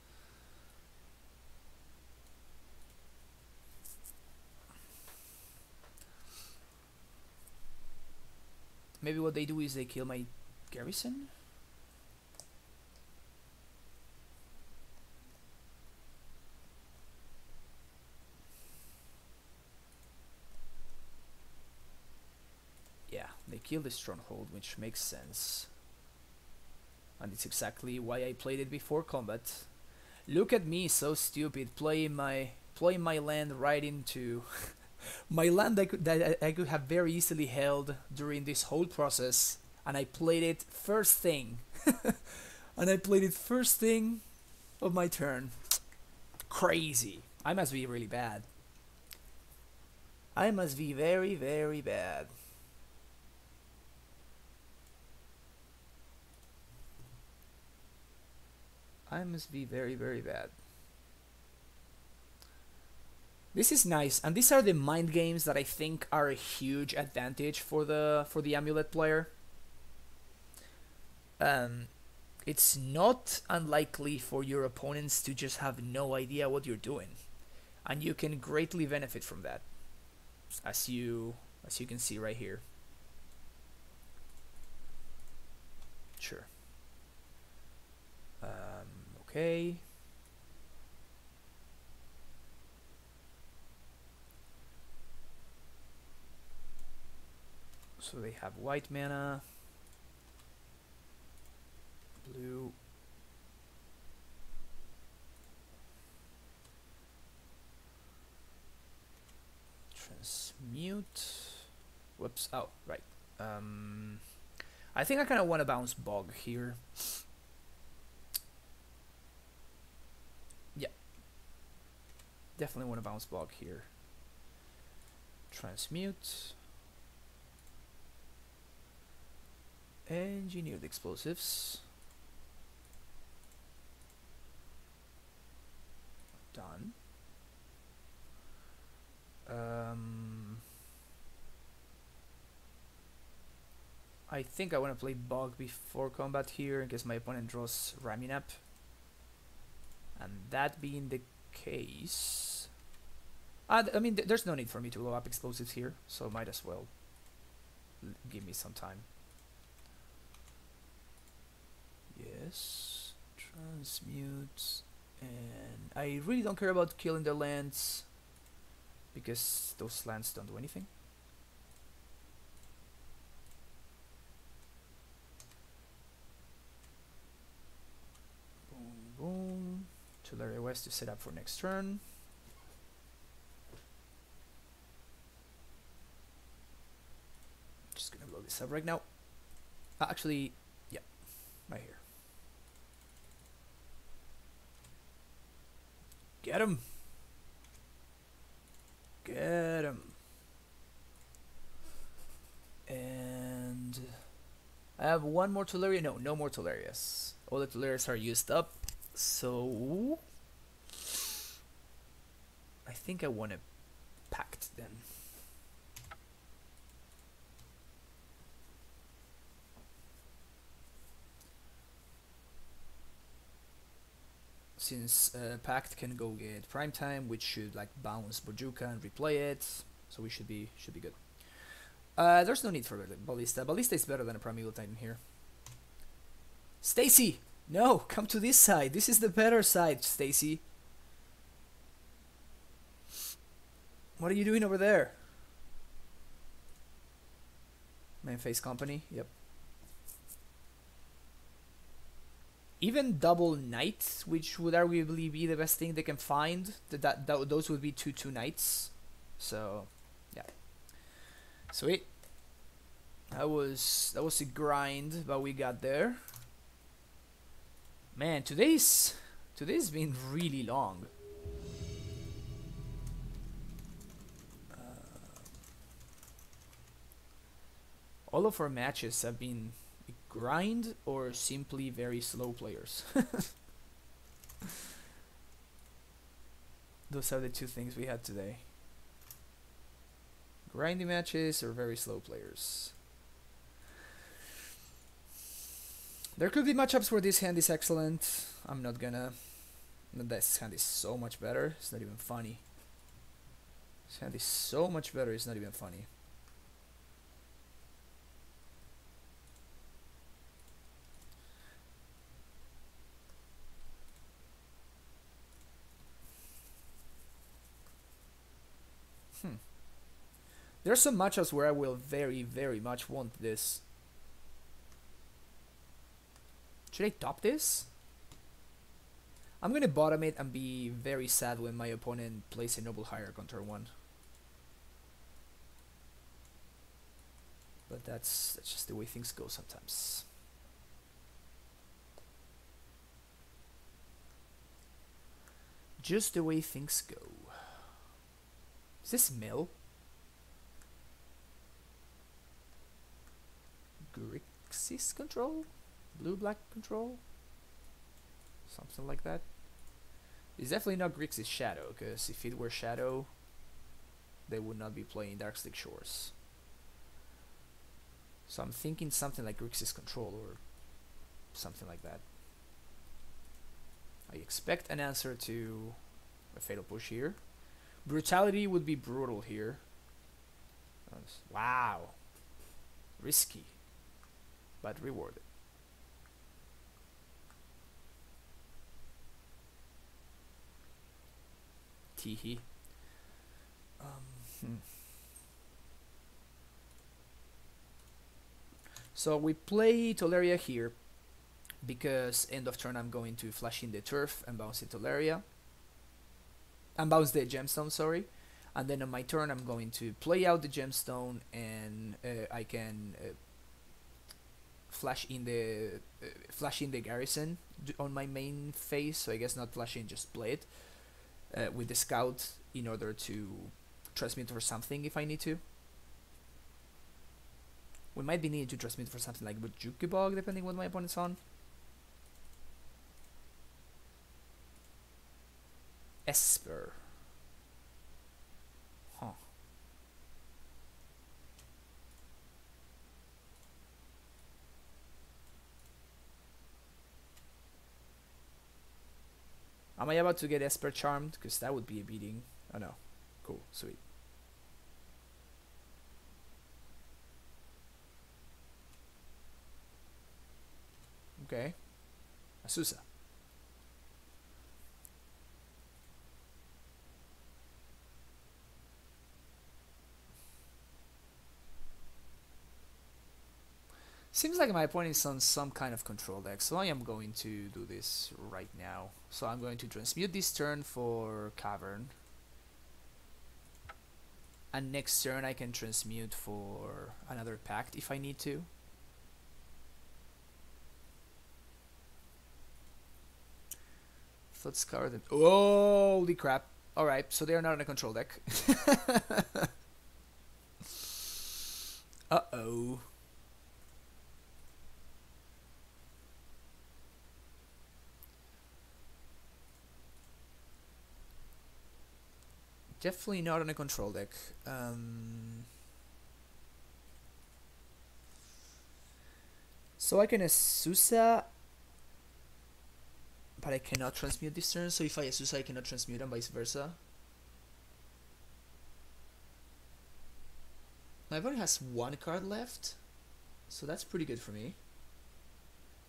Maybe what they do is they kill my garrison? Yeah, they kill the stronghold, which makes sense. And it's exactly why I played it before combat. Look at me, so stupid, playing my land right into my land that I could have very easily held during this whole process, and I played it first thing. And I played it first thing of my turn. Crazy. I must be really bad. I must be very, very bad. I must be very, very bad. This is nice, and these are the mind games that I think are a huge advantage for the Amulet player. It's not unlikely for your opponents to just have no idea what you're doing, and you can greatly benefit from that, as you can see right here. Sure. Okay. So they have white mana, blue, transmute. Whoops. Oh, right. I think I kind of want to bounce Bog here. Yeah. Definitely want to bounce Bog here. Transmute. Engineered explosives. Done. I think I want to play Bog before combat here in case my opponent draws Raminap. And that being the case, I mean, there's no need for me to blow up explosives here, so might as well give me some time. Yes, transmute, and I really don't care about killing their lands because those lands don't do anything. Boom, boom. Tularia West to set up for next turn. Just gonna blow this up right now. Actually, yeah, right here. Get him! Get him! And I have one more Tularia. No, no more Tularias. All the Tularias are used up. So I think I want a pact then. Since pact can go get prime time, which should like bounce Bojuka and replay it, so we should be good. There's no need for Ballista. Ballista is better than a Primeval Titan here. Stacy! No, come to this side. This is the better side, Stacy. What are you doing over there? Main face company, yep. Even double knights, which would arguably be the best thing they can find, those would be 2/2 knights. So, yeah. Sweet. That was a grind, but we got there. Man, today's been really long. All of our matches have been grind or simply very slow players. Those are the two things we had today. Grindy matches or very slow players. There could be matchups where this hand is excellent. I'm not gonna... This hand is so much better, it's not even funny. This hand is so much better, it's not even funny. There are some matchups where I will very, very much want this. Should I top this? I'm gonna bottom it and be very sad when my opponent plays a Noble Hierarch on turn 1. But that's just the way things go sometimes. Just the way things go. Is this mill? Grixis control? Blue-black control? Something like that. It's definitely not Grixis Shadow, because if it were Shadow, they would not be playing Darkslick Shores. So I'm thinking something like Grixis control or something like that. I expect an answer to a Fatal Push here. Brutality would be brutal here. Wow. Risky, but rewarded. Teehee. So we play Tolaria here because end of turn I'm going to flash in the turf and bounce the Tolaria. And bounce the gemstone, sorry. And then on my turn I'm going to play out the gemstone and I can flash in the garrison on my main phase. So I guess not flash in, just play it with the scout in order to transmit for something if I need to. We might be needing to transmit for something like Jukibog depending what my opponent's on. Esper. Huh. Am I about to get Esper charmed? Because that would be a beating. Oh no. Cool. Sweet. Okay. Asusa. Seems like my opponent is on some kind of control deck, so I am going to do this right now. So I'm going to transmute this turn for Cavern. And next turn I can transmute for another Pact if I need to. Let's cover them. Holy crap. Alright, so they are not on a control deck. Uh-oh. Definitely not on a control deck. So I can Asusa, but I cannot transmute this turn. So if I Asusa, I cannot transmute and vice versa. My opponent has one card left, so that's pretty good for me.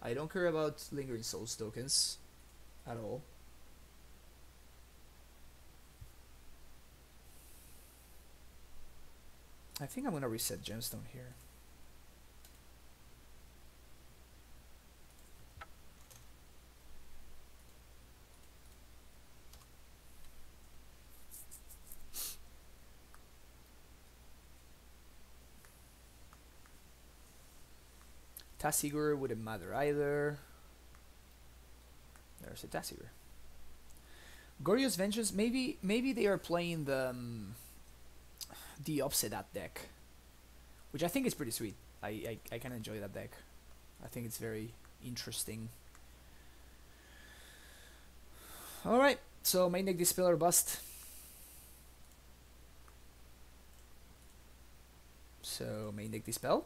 I don't care about Lingering Souls tokens at all. I think I'm gonna reset Gemstone here. Tasigur wouldn't matter either. There's a Tasigur. Goryo's Vengeance, maybe they are playing the Obsedat deck, which I think is pretty sweet. I can enjoy that deck. I think it's very interesting. Alright, so main deck Dispel or bust. So main deck Dispel.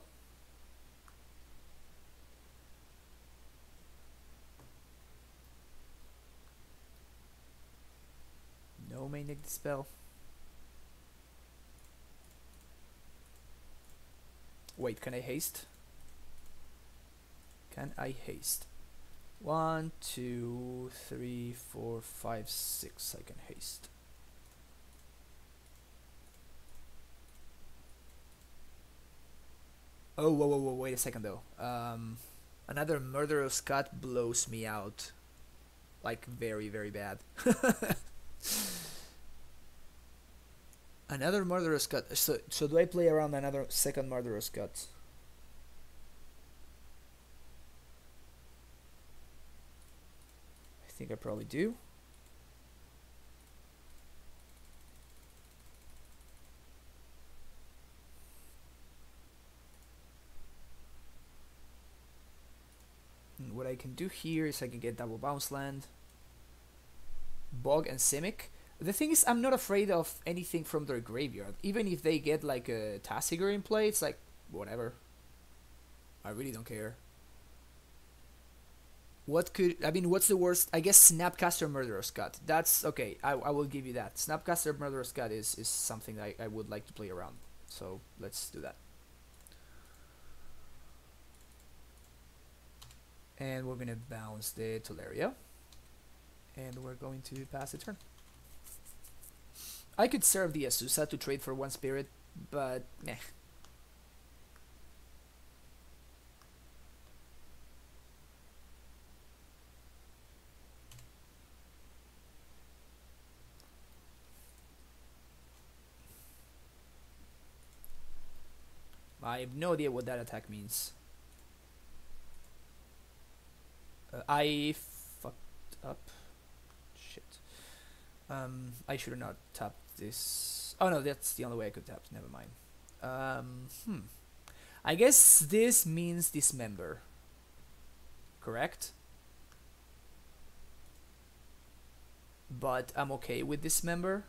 No main deck Dispel. Wait, can I haste? Can I haste? 1, 2, 3, 4, 5, 6. I can haste. Oh, whoa, whoa, whoa, wait a second though. Another Murderous Cut blows me out. Like, very, very bad. Another Murderous Cut. So do I play around another second Murderous Cut? I think I probably do. And what I can do here is I can get double bounce land, Bog and Simic. The thing is, I'm not afraid of anything from their graveyard. Even if they get like a Tasigur in play, it's like, whatever. I really don't care. What could, I mean, what's the worst? I guess Snapcaster Murderous Cut. That's, okay, I will give you that. Snapcaster Murderous Cut is something I would like to play around. So, let's do that. And we're gonna bounce the Teleria. And we're going to pass the turn. I could serve the Azusa to trade for 1 spirit, but meh. I have no idea what that attack means. I fucked up. Shit. I should have not tapped this. Oh no, that's the only way I could tap. Never mind. I guess this means Dismember. Correct? But I'm okay with Dismember.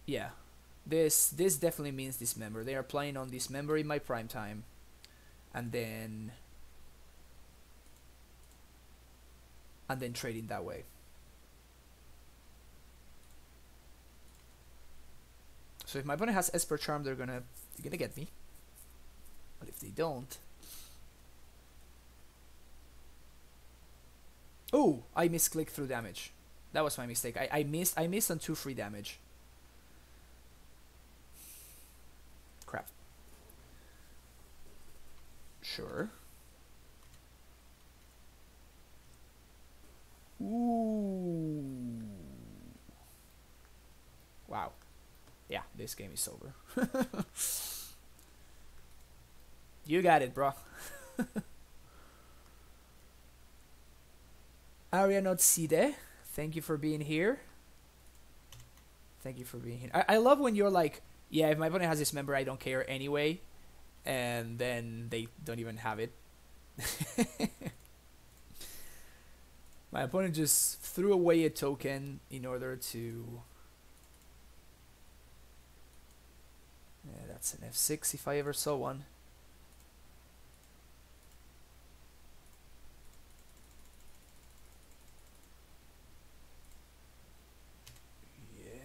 Yeah. This definitely means Dismember. They are playing on Dismember in my prime time. And then trading that way. So if my opponent has Esper Charm, they're gonna get me. But if they don't, oh, I misclicked through damage. That was my mistake. I missed on 2 free damage. Crap. Sure. Ooh. Wow. Yeah, this game is over. You got it, bro. Aria not Side, thank you for being here. Thank you for being here. I love when you're like, yeah, if my opponent has this member, I don't care anyway. And then they don't even have it. My opponent just threw away a token in order to... Yeah, that's an F6 if I ever saw one.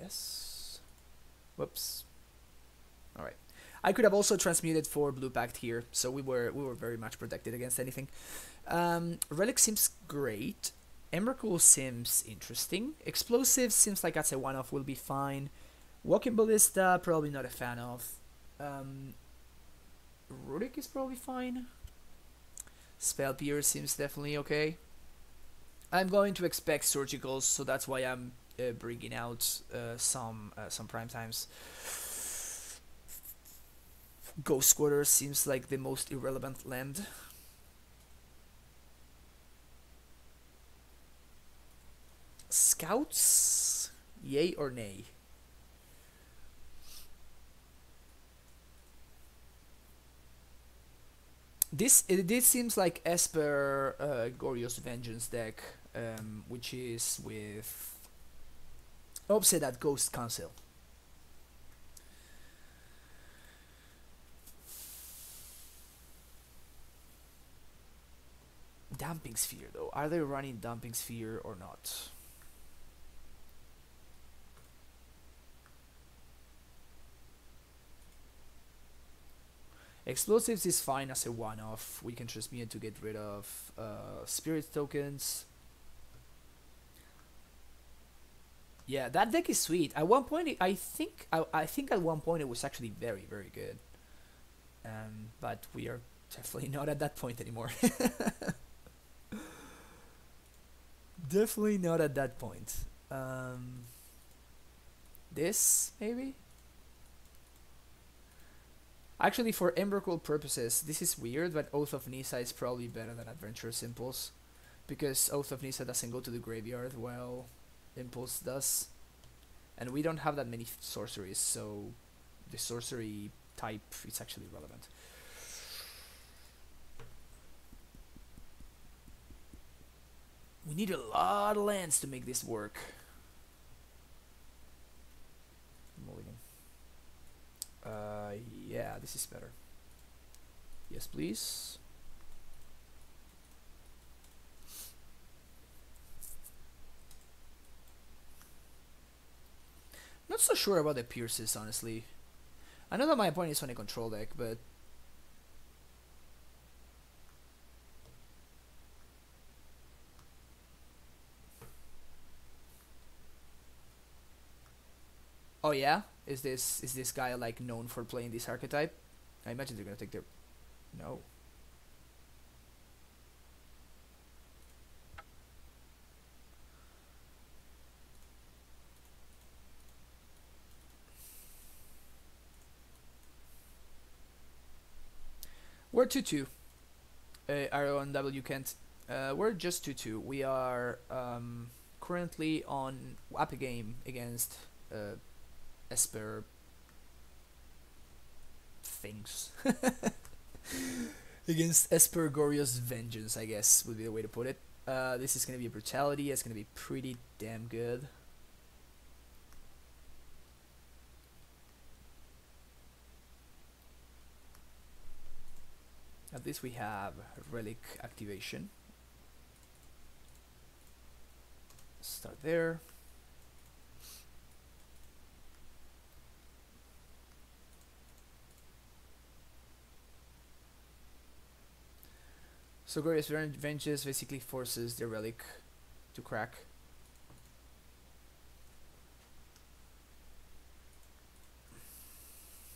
Yes. Whoops. All right. I could have also transmuted for Blue Pact here, so we were very much protected against anything. Relic seems great. Emrakul seems interesting. Explosive seems like that's a one-off, will be fine. Walking Ballista, probably not a fan of. Rurik is probably fine. Spell Pierce seems definitely okay. I'm going to expect Surgicals, so that's why I'm bringing out some prime times. Ghost Quarter seems like the most irrelevant land. Scouts, yay or nay? This seems like Esper Goryo's Vengeance deck, which is with Upset at Ghost Council. Damping Sphere though, are they running Damping Sphere or not? Explosives is fine as a one-off. We can transmute it to get rid of spirit tokens. Yeah, that deck is sweet. At one point, I think at one point it was actually very, very good. But we are definitely not at that point anymore. Definitely not at that point. This maybe. Actually, for Emrakul purposes, this is weird, but Oath of Nisa is probably better than Adventurous Impulse, because Oath of Nisa doesn't go to the graveyard while Impulse does, and we don't have that many sorceries, so the sorcery type is actually relevant. We need a lot of lands to make this work. Mulligan. Yeah, this is better. Yes, please. Not so sure about the Pierces, honestly. I know that my opponent is on a control deck, but oh yeah? Is this guy like known for playing this archetype? I imagine they're gonna take their no. We're 2-2. Aaron W. Kent. We're just 2-2. We are currently on a game against Esper things. Against Esper Goryo's Vengeance, I guess would be the way to put it. This is gonna be a brutality. It's gonna be pretty damn good. At least we have relic activation. Start there. So Goryo's Vengeance basically forces the relic to crack.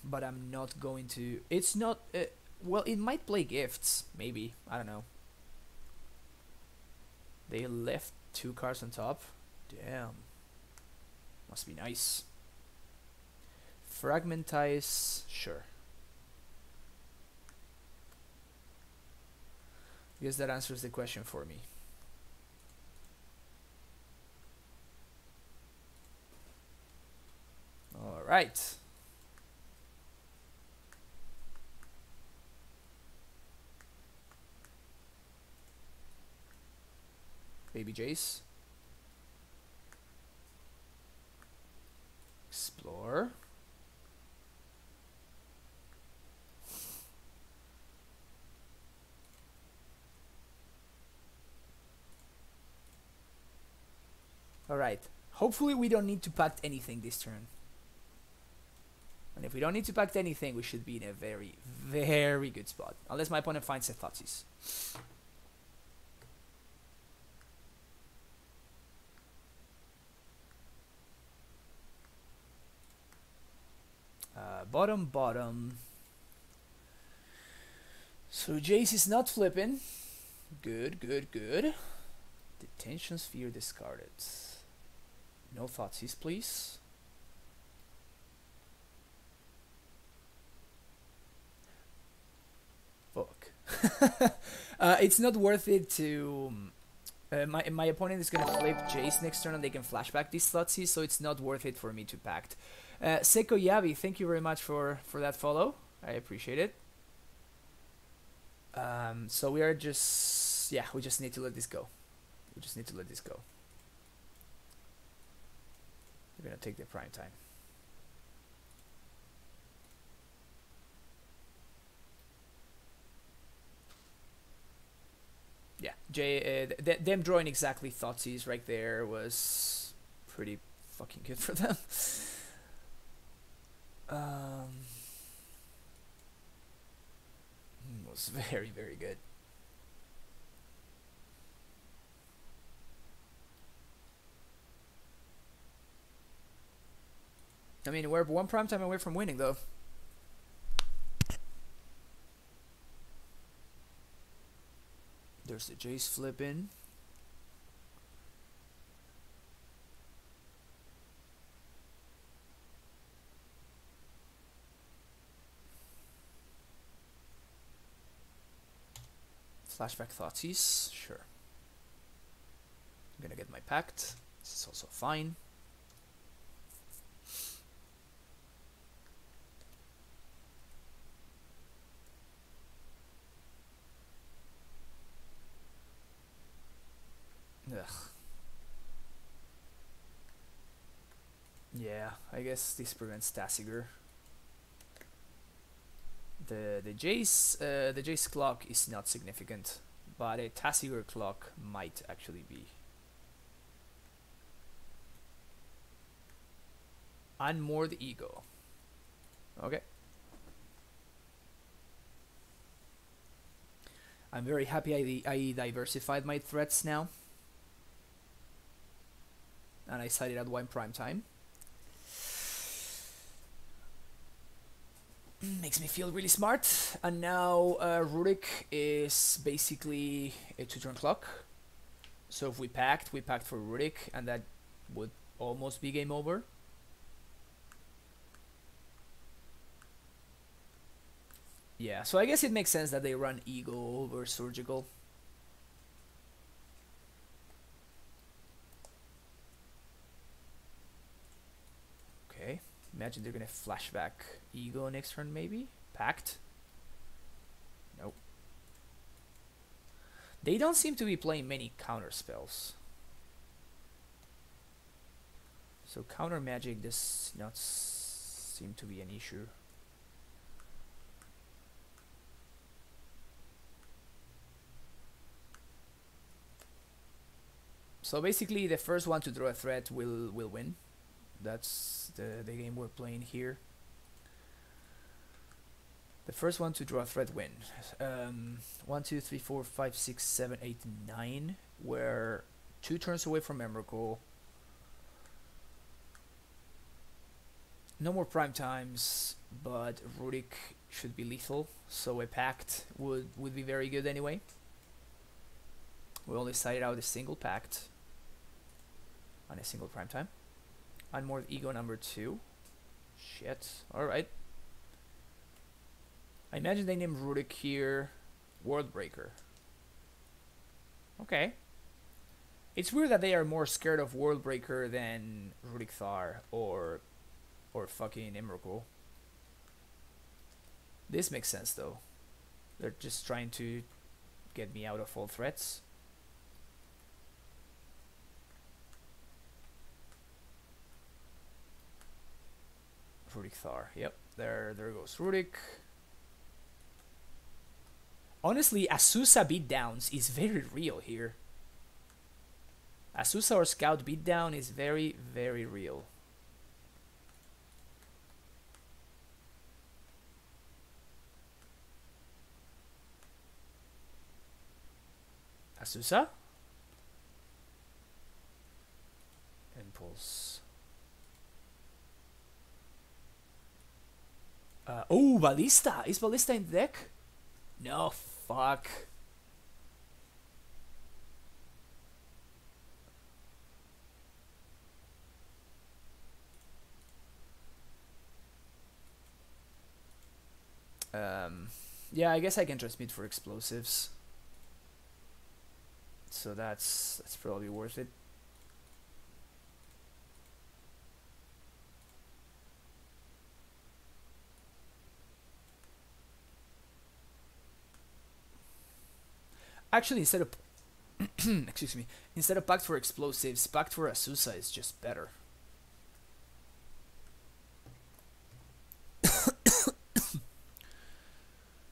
But I'm not going to... It's not... well, it might play gifts, maybe. I don't know. They left 2 cards on top. Damn. Must be nice. Fragmentize, sure. Guess that answers the question for me. All right. Baby Jace. Explore. Alright. Hopefully we don't need to pact anything this turn. And if we don't need to pact anything, we should be in a very, very good spot. Unless my opponent finds a Thoughtseize. Bottom. So Jace is not flipping. Good. Detention Sphere discarded. No Thoughtseize, please. Fuck. It's not worth it to... my opponent is gonna flip Jace next turn and they can flashback these Thoughtseize, so it's not worth it for me to pact. Seko Yavi, thank you very much for that follow. I appreciate it. So we are just, yeah, we just need to let this go. We just need to let this go. We're gonna take the prime time. Yeah, them drawing exactly Thoughtseize right there was pretty fucking good for them. Was very, very good. I mean, we're one prime time away from winning, though. There's the Jace flip in. Flashback Thoughtseize, sure. I'm gonna get my pact. This is also fine. Ugh. Yeah, I guess this prevents Tassiger. The Jace clock is not significant, but a Tassiger clock might actually be. Unmoor the ego. Okay. I'm very happy I diversified my threats now. And I sided at one prime time. Makes me feel really smart. And now Rurik is basically a 2-turn clock. So if we packed for Rurik, and that would almost be game over. Yeah, so I guess it makes sense that they run Ego over Surgical. Okay, imagine they're gonna flashback Ego next turn, maybe? Pact? Nope. They don't seem to be playing many counter spells. So counter magic does not seem to be an issue. So basically the first one to draw a threat will win. That's the game we're playing here. The first one to draw a threat win. 1, 2, 3, 4, 5, 6, 7, 8, 9. We're 2 turns away from Emrakul. No more prime times, but Rurik should be lethal, so a pact would be very good anyway. We only sided out a single pact on a single prime time. Unmoored ego number 2. Shit. Alright. I imagine they named Rurik here Worldbreaker. Okay. It's weird that they are more scared of Worldbreaker than Rurik Thar or fucking Emrakul. This makes sense though. They're just trying to get me out of all threats. Rurik Thar. Yep, there goes Rurik. Honestly, Azusa beatdowns is very real here. Azusa or Scout beatdown is very, very real. Azusa? Impulse. Oh, Ballista! Is Ballista in the deck? No, fuck. Yeah, I guess I can transmit for explosives. So that's probably worth it. Actually, instead of excuse me, instead of Pact for Explosives, Pact for Azusa is just better.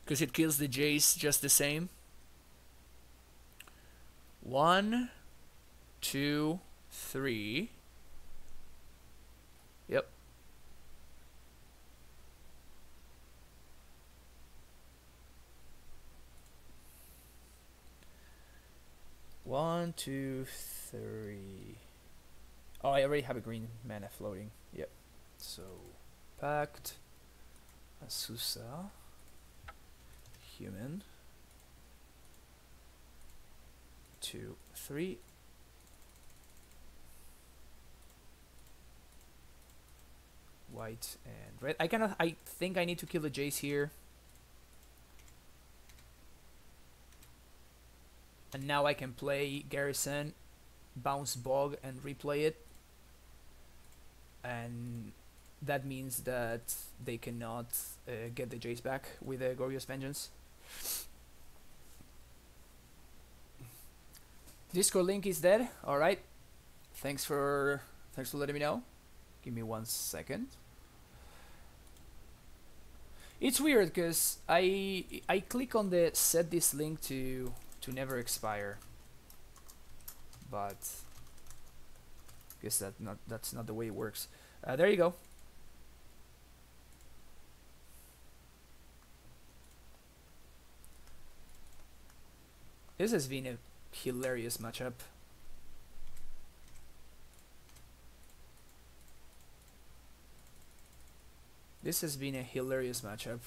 Because it kills the Jace just the same. 1, 2, 3. Yep. One, two, three. Oh, I already have a green mana floating. Yep. So, Pact, Azusa, Human. 2, 3. White and red. I think I need to kill the Jace here. And now I can play Garrison, bounce Bog, and replay it. And that means that they cannot get the Jace back with Goryo's Vengeance. Discord link is dead. All right. Thanks for letting me know. Give me 1 second. It's weird because I click on the set this link to never expire, but guess that's not the way it works. There you go. This has been a hilarious matchup. This has been a hilarious matchup.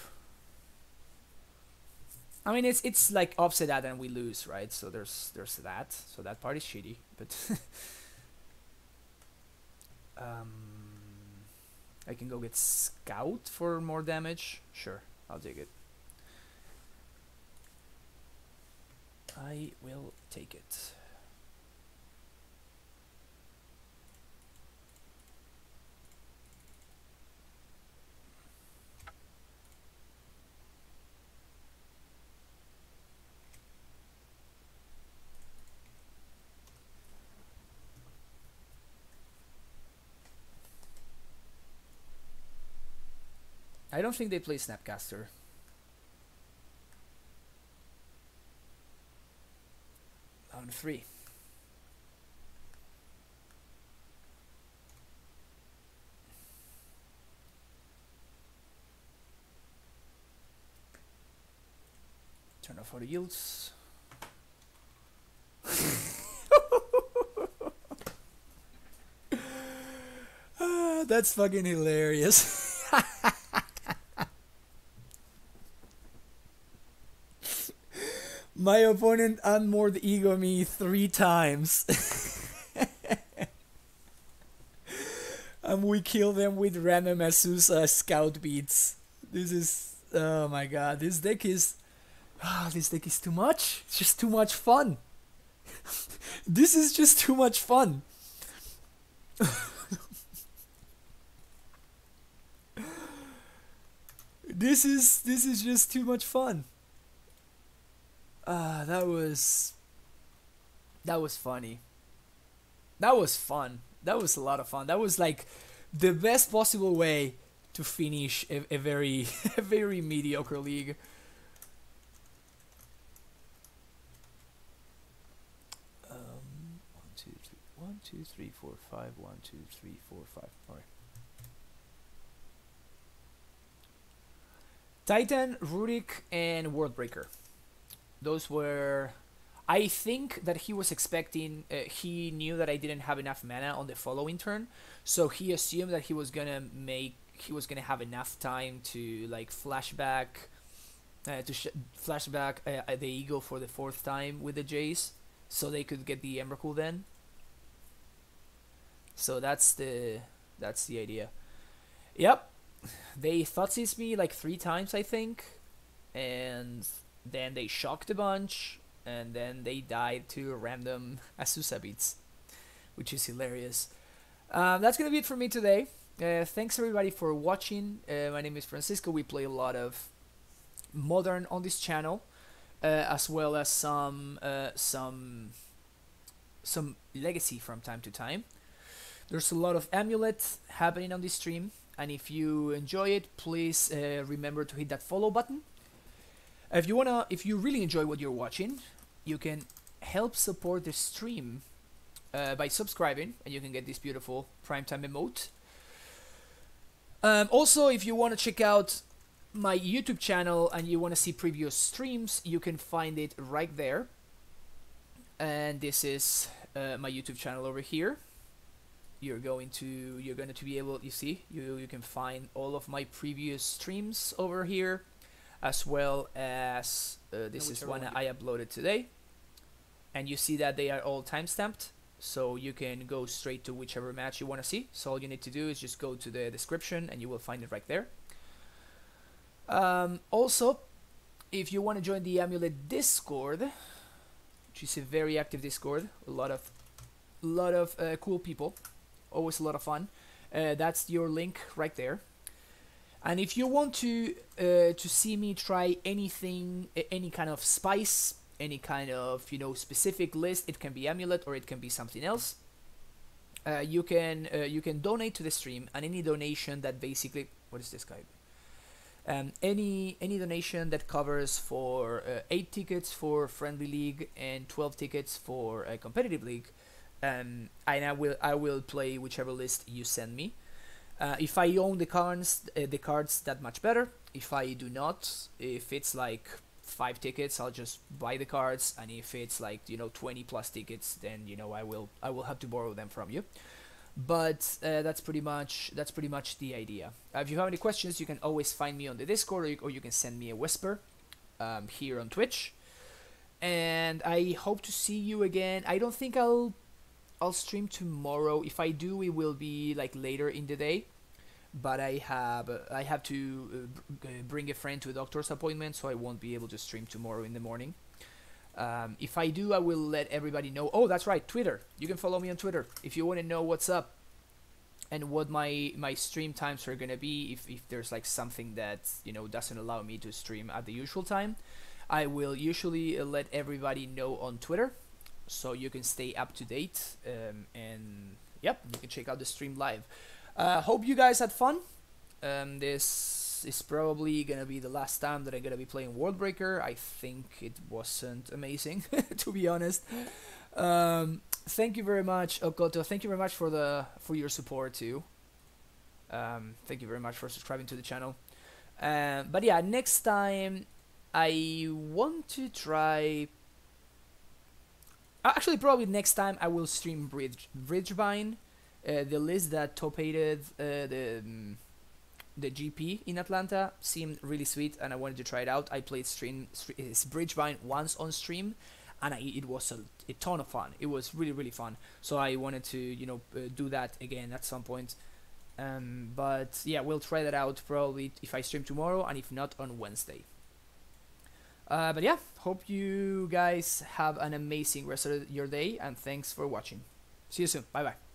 I mean, it's like offset that and we lose, right? So there's that. So that part is shitty, but I can go get Scout for more damage. Sure, I'll take it. I will take it. I don't think they play Snapcaster. On 3. Turn off auto yields. That's fucking hilarious. My opponent unmoored ego me 3 times. And we kill them with random Azusa scout beats. This is, oh my god, this deck is too much. It's just too much fun. This is just too much fun. This is just too much fun. That was funny. That was fun. That was a lot of fun. That was like the best possible way to finish a very a very mediocre league. One, two, three, four, five. 1, 2, 3, 4, 5. All right. Titan, Rurik, and Worldbreaker. Those were... I think that he was expecting... he knew that I didn't have enough mana on the following turn, so he assumed that he was gonna have enough time to like flashback... flashback the Eagle for the 4th time with the Jace, so they could get the Emrakul then. So that's the idea. Yep. They Thoughtseize me like 3 times, I think, and then they shocked a bunch, and then they died to random Azusa beats, which is hilarious. That's gonna be it for me today. Thanks everybody for watching. My name is Francisco. We play a lot of Modern on this channel. as well as some legacy from time to time. There's a lot of Amulet happening on this stream, and if you enjoy it, please remember to hit that follow button. If you really enjoy what you're watching, you can help support the stream by subscribing, and you can get this beautiful primetime emote. Also, if you want to check out my YouTube channel and you want to see previous streams, you can find it right there. And this is my YouTube channel over here. You're going to be able, you can find all of my previous streams over here, as well as this is one I uploaded today, and you see that they are all timestamped, so you can go straight to whichever match you want to see. So all you need to do is just go to the description and you will find it right there. Also, if you want to join the Amulet Discord, which is a very active Discord, a lot of cool people, always a lot of fun. That's your link right there. And if you want to see me try anything, any kind of spice, any kind of specific list, it can be Amulet or it can be something else. You can donate to the stream, and any donation that basically, what is this guy? Any donation that covers for 8 tickets for friendly league and 12 tickets for a competitive league, and I will play whichever list you send me. If I own the cards, that much better. If I do not, if it's like 5 tickets, I'll just buy the cards, and if it's like 20 plus tickets, then I will have to borrow them from you. But that's pretty much the idea. If you have any questions, you can always find me on the Discord, or you can send me a whisper here on Twitch. And I hope to see you again. I don't think I'll stream tomorrow. If I do, it will be like later in the day. But I have to bring a friend to a doctor's appointment, so I won't be able to stream tomorrow in the morning. If I do, I will let everybody know. Oh, that's right, Twitter. You can follow me on Twitter if you want to know what's up and what my stream times are gonna be. If there's like something that doesn't allow me to stream at the usual time, I will usually let everybody know on Twitter, so you can stay up to date. And yep, you can check out the stream live. Hope you guys had fun. This is probably gonna be the last time that I'm gonna be playing Worldbreaker. I think it wasn't amazing, to be honest. Thank you very much, Okoto. Thank you very much for your support too. Thank you very much for subscribing to the channel. But yeah, next time I want to try. Actually, probably next time I will stream Bridgevine, the list that top-aided the GP in Atlanta. Seemed really sweet, and I wanted to try it out. I played Bridgevine once on stream, and it was a ton of fun. It was really fun. So I wanted to do that again at some point. But yeah, we'll try that out probably if I stream tomorrow, and if not, on Wednesday. But yeah, hope you guys have an amazing rest of your day, and thanks for watching. See you soon. Bye bye.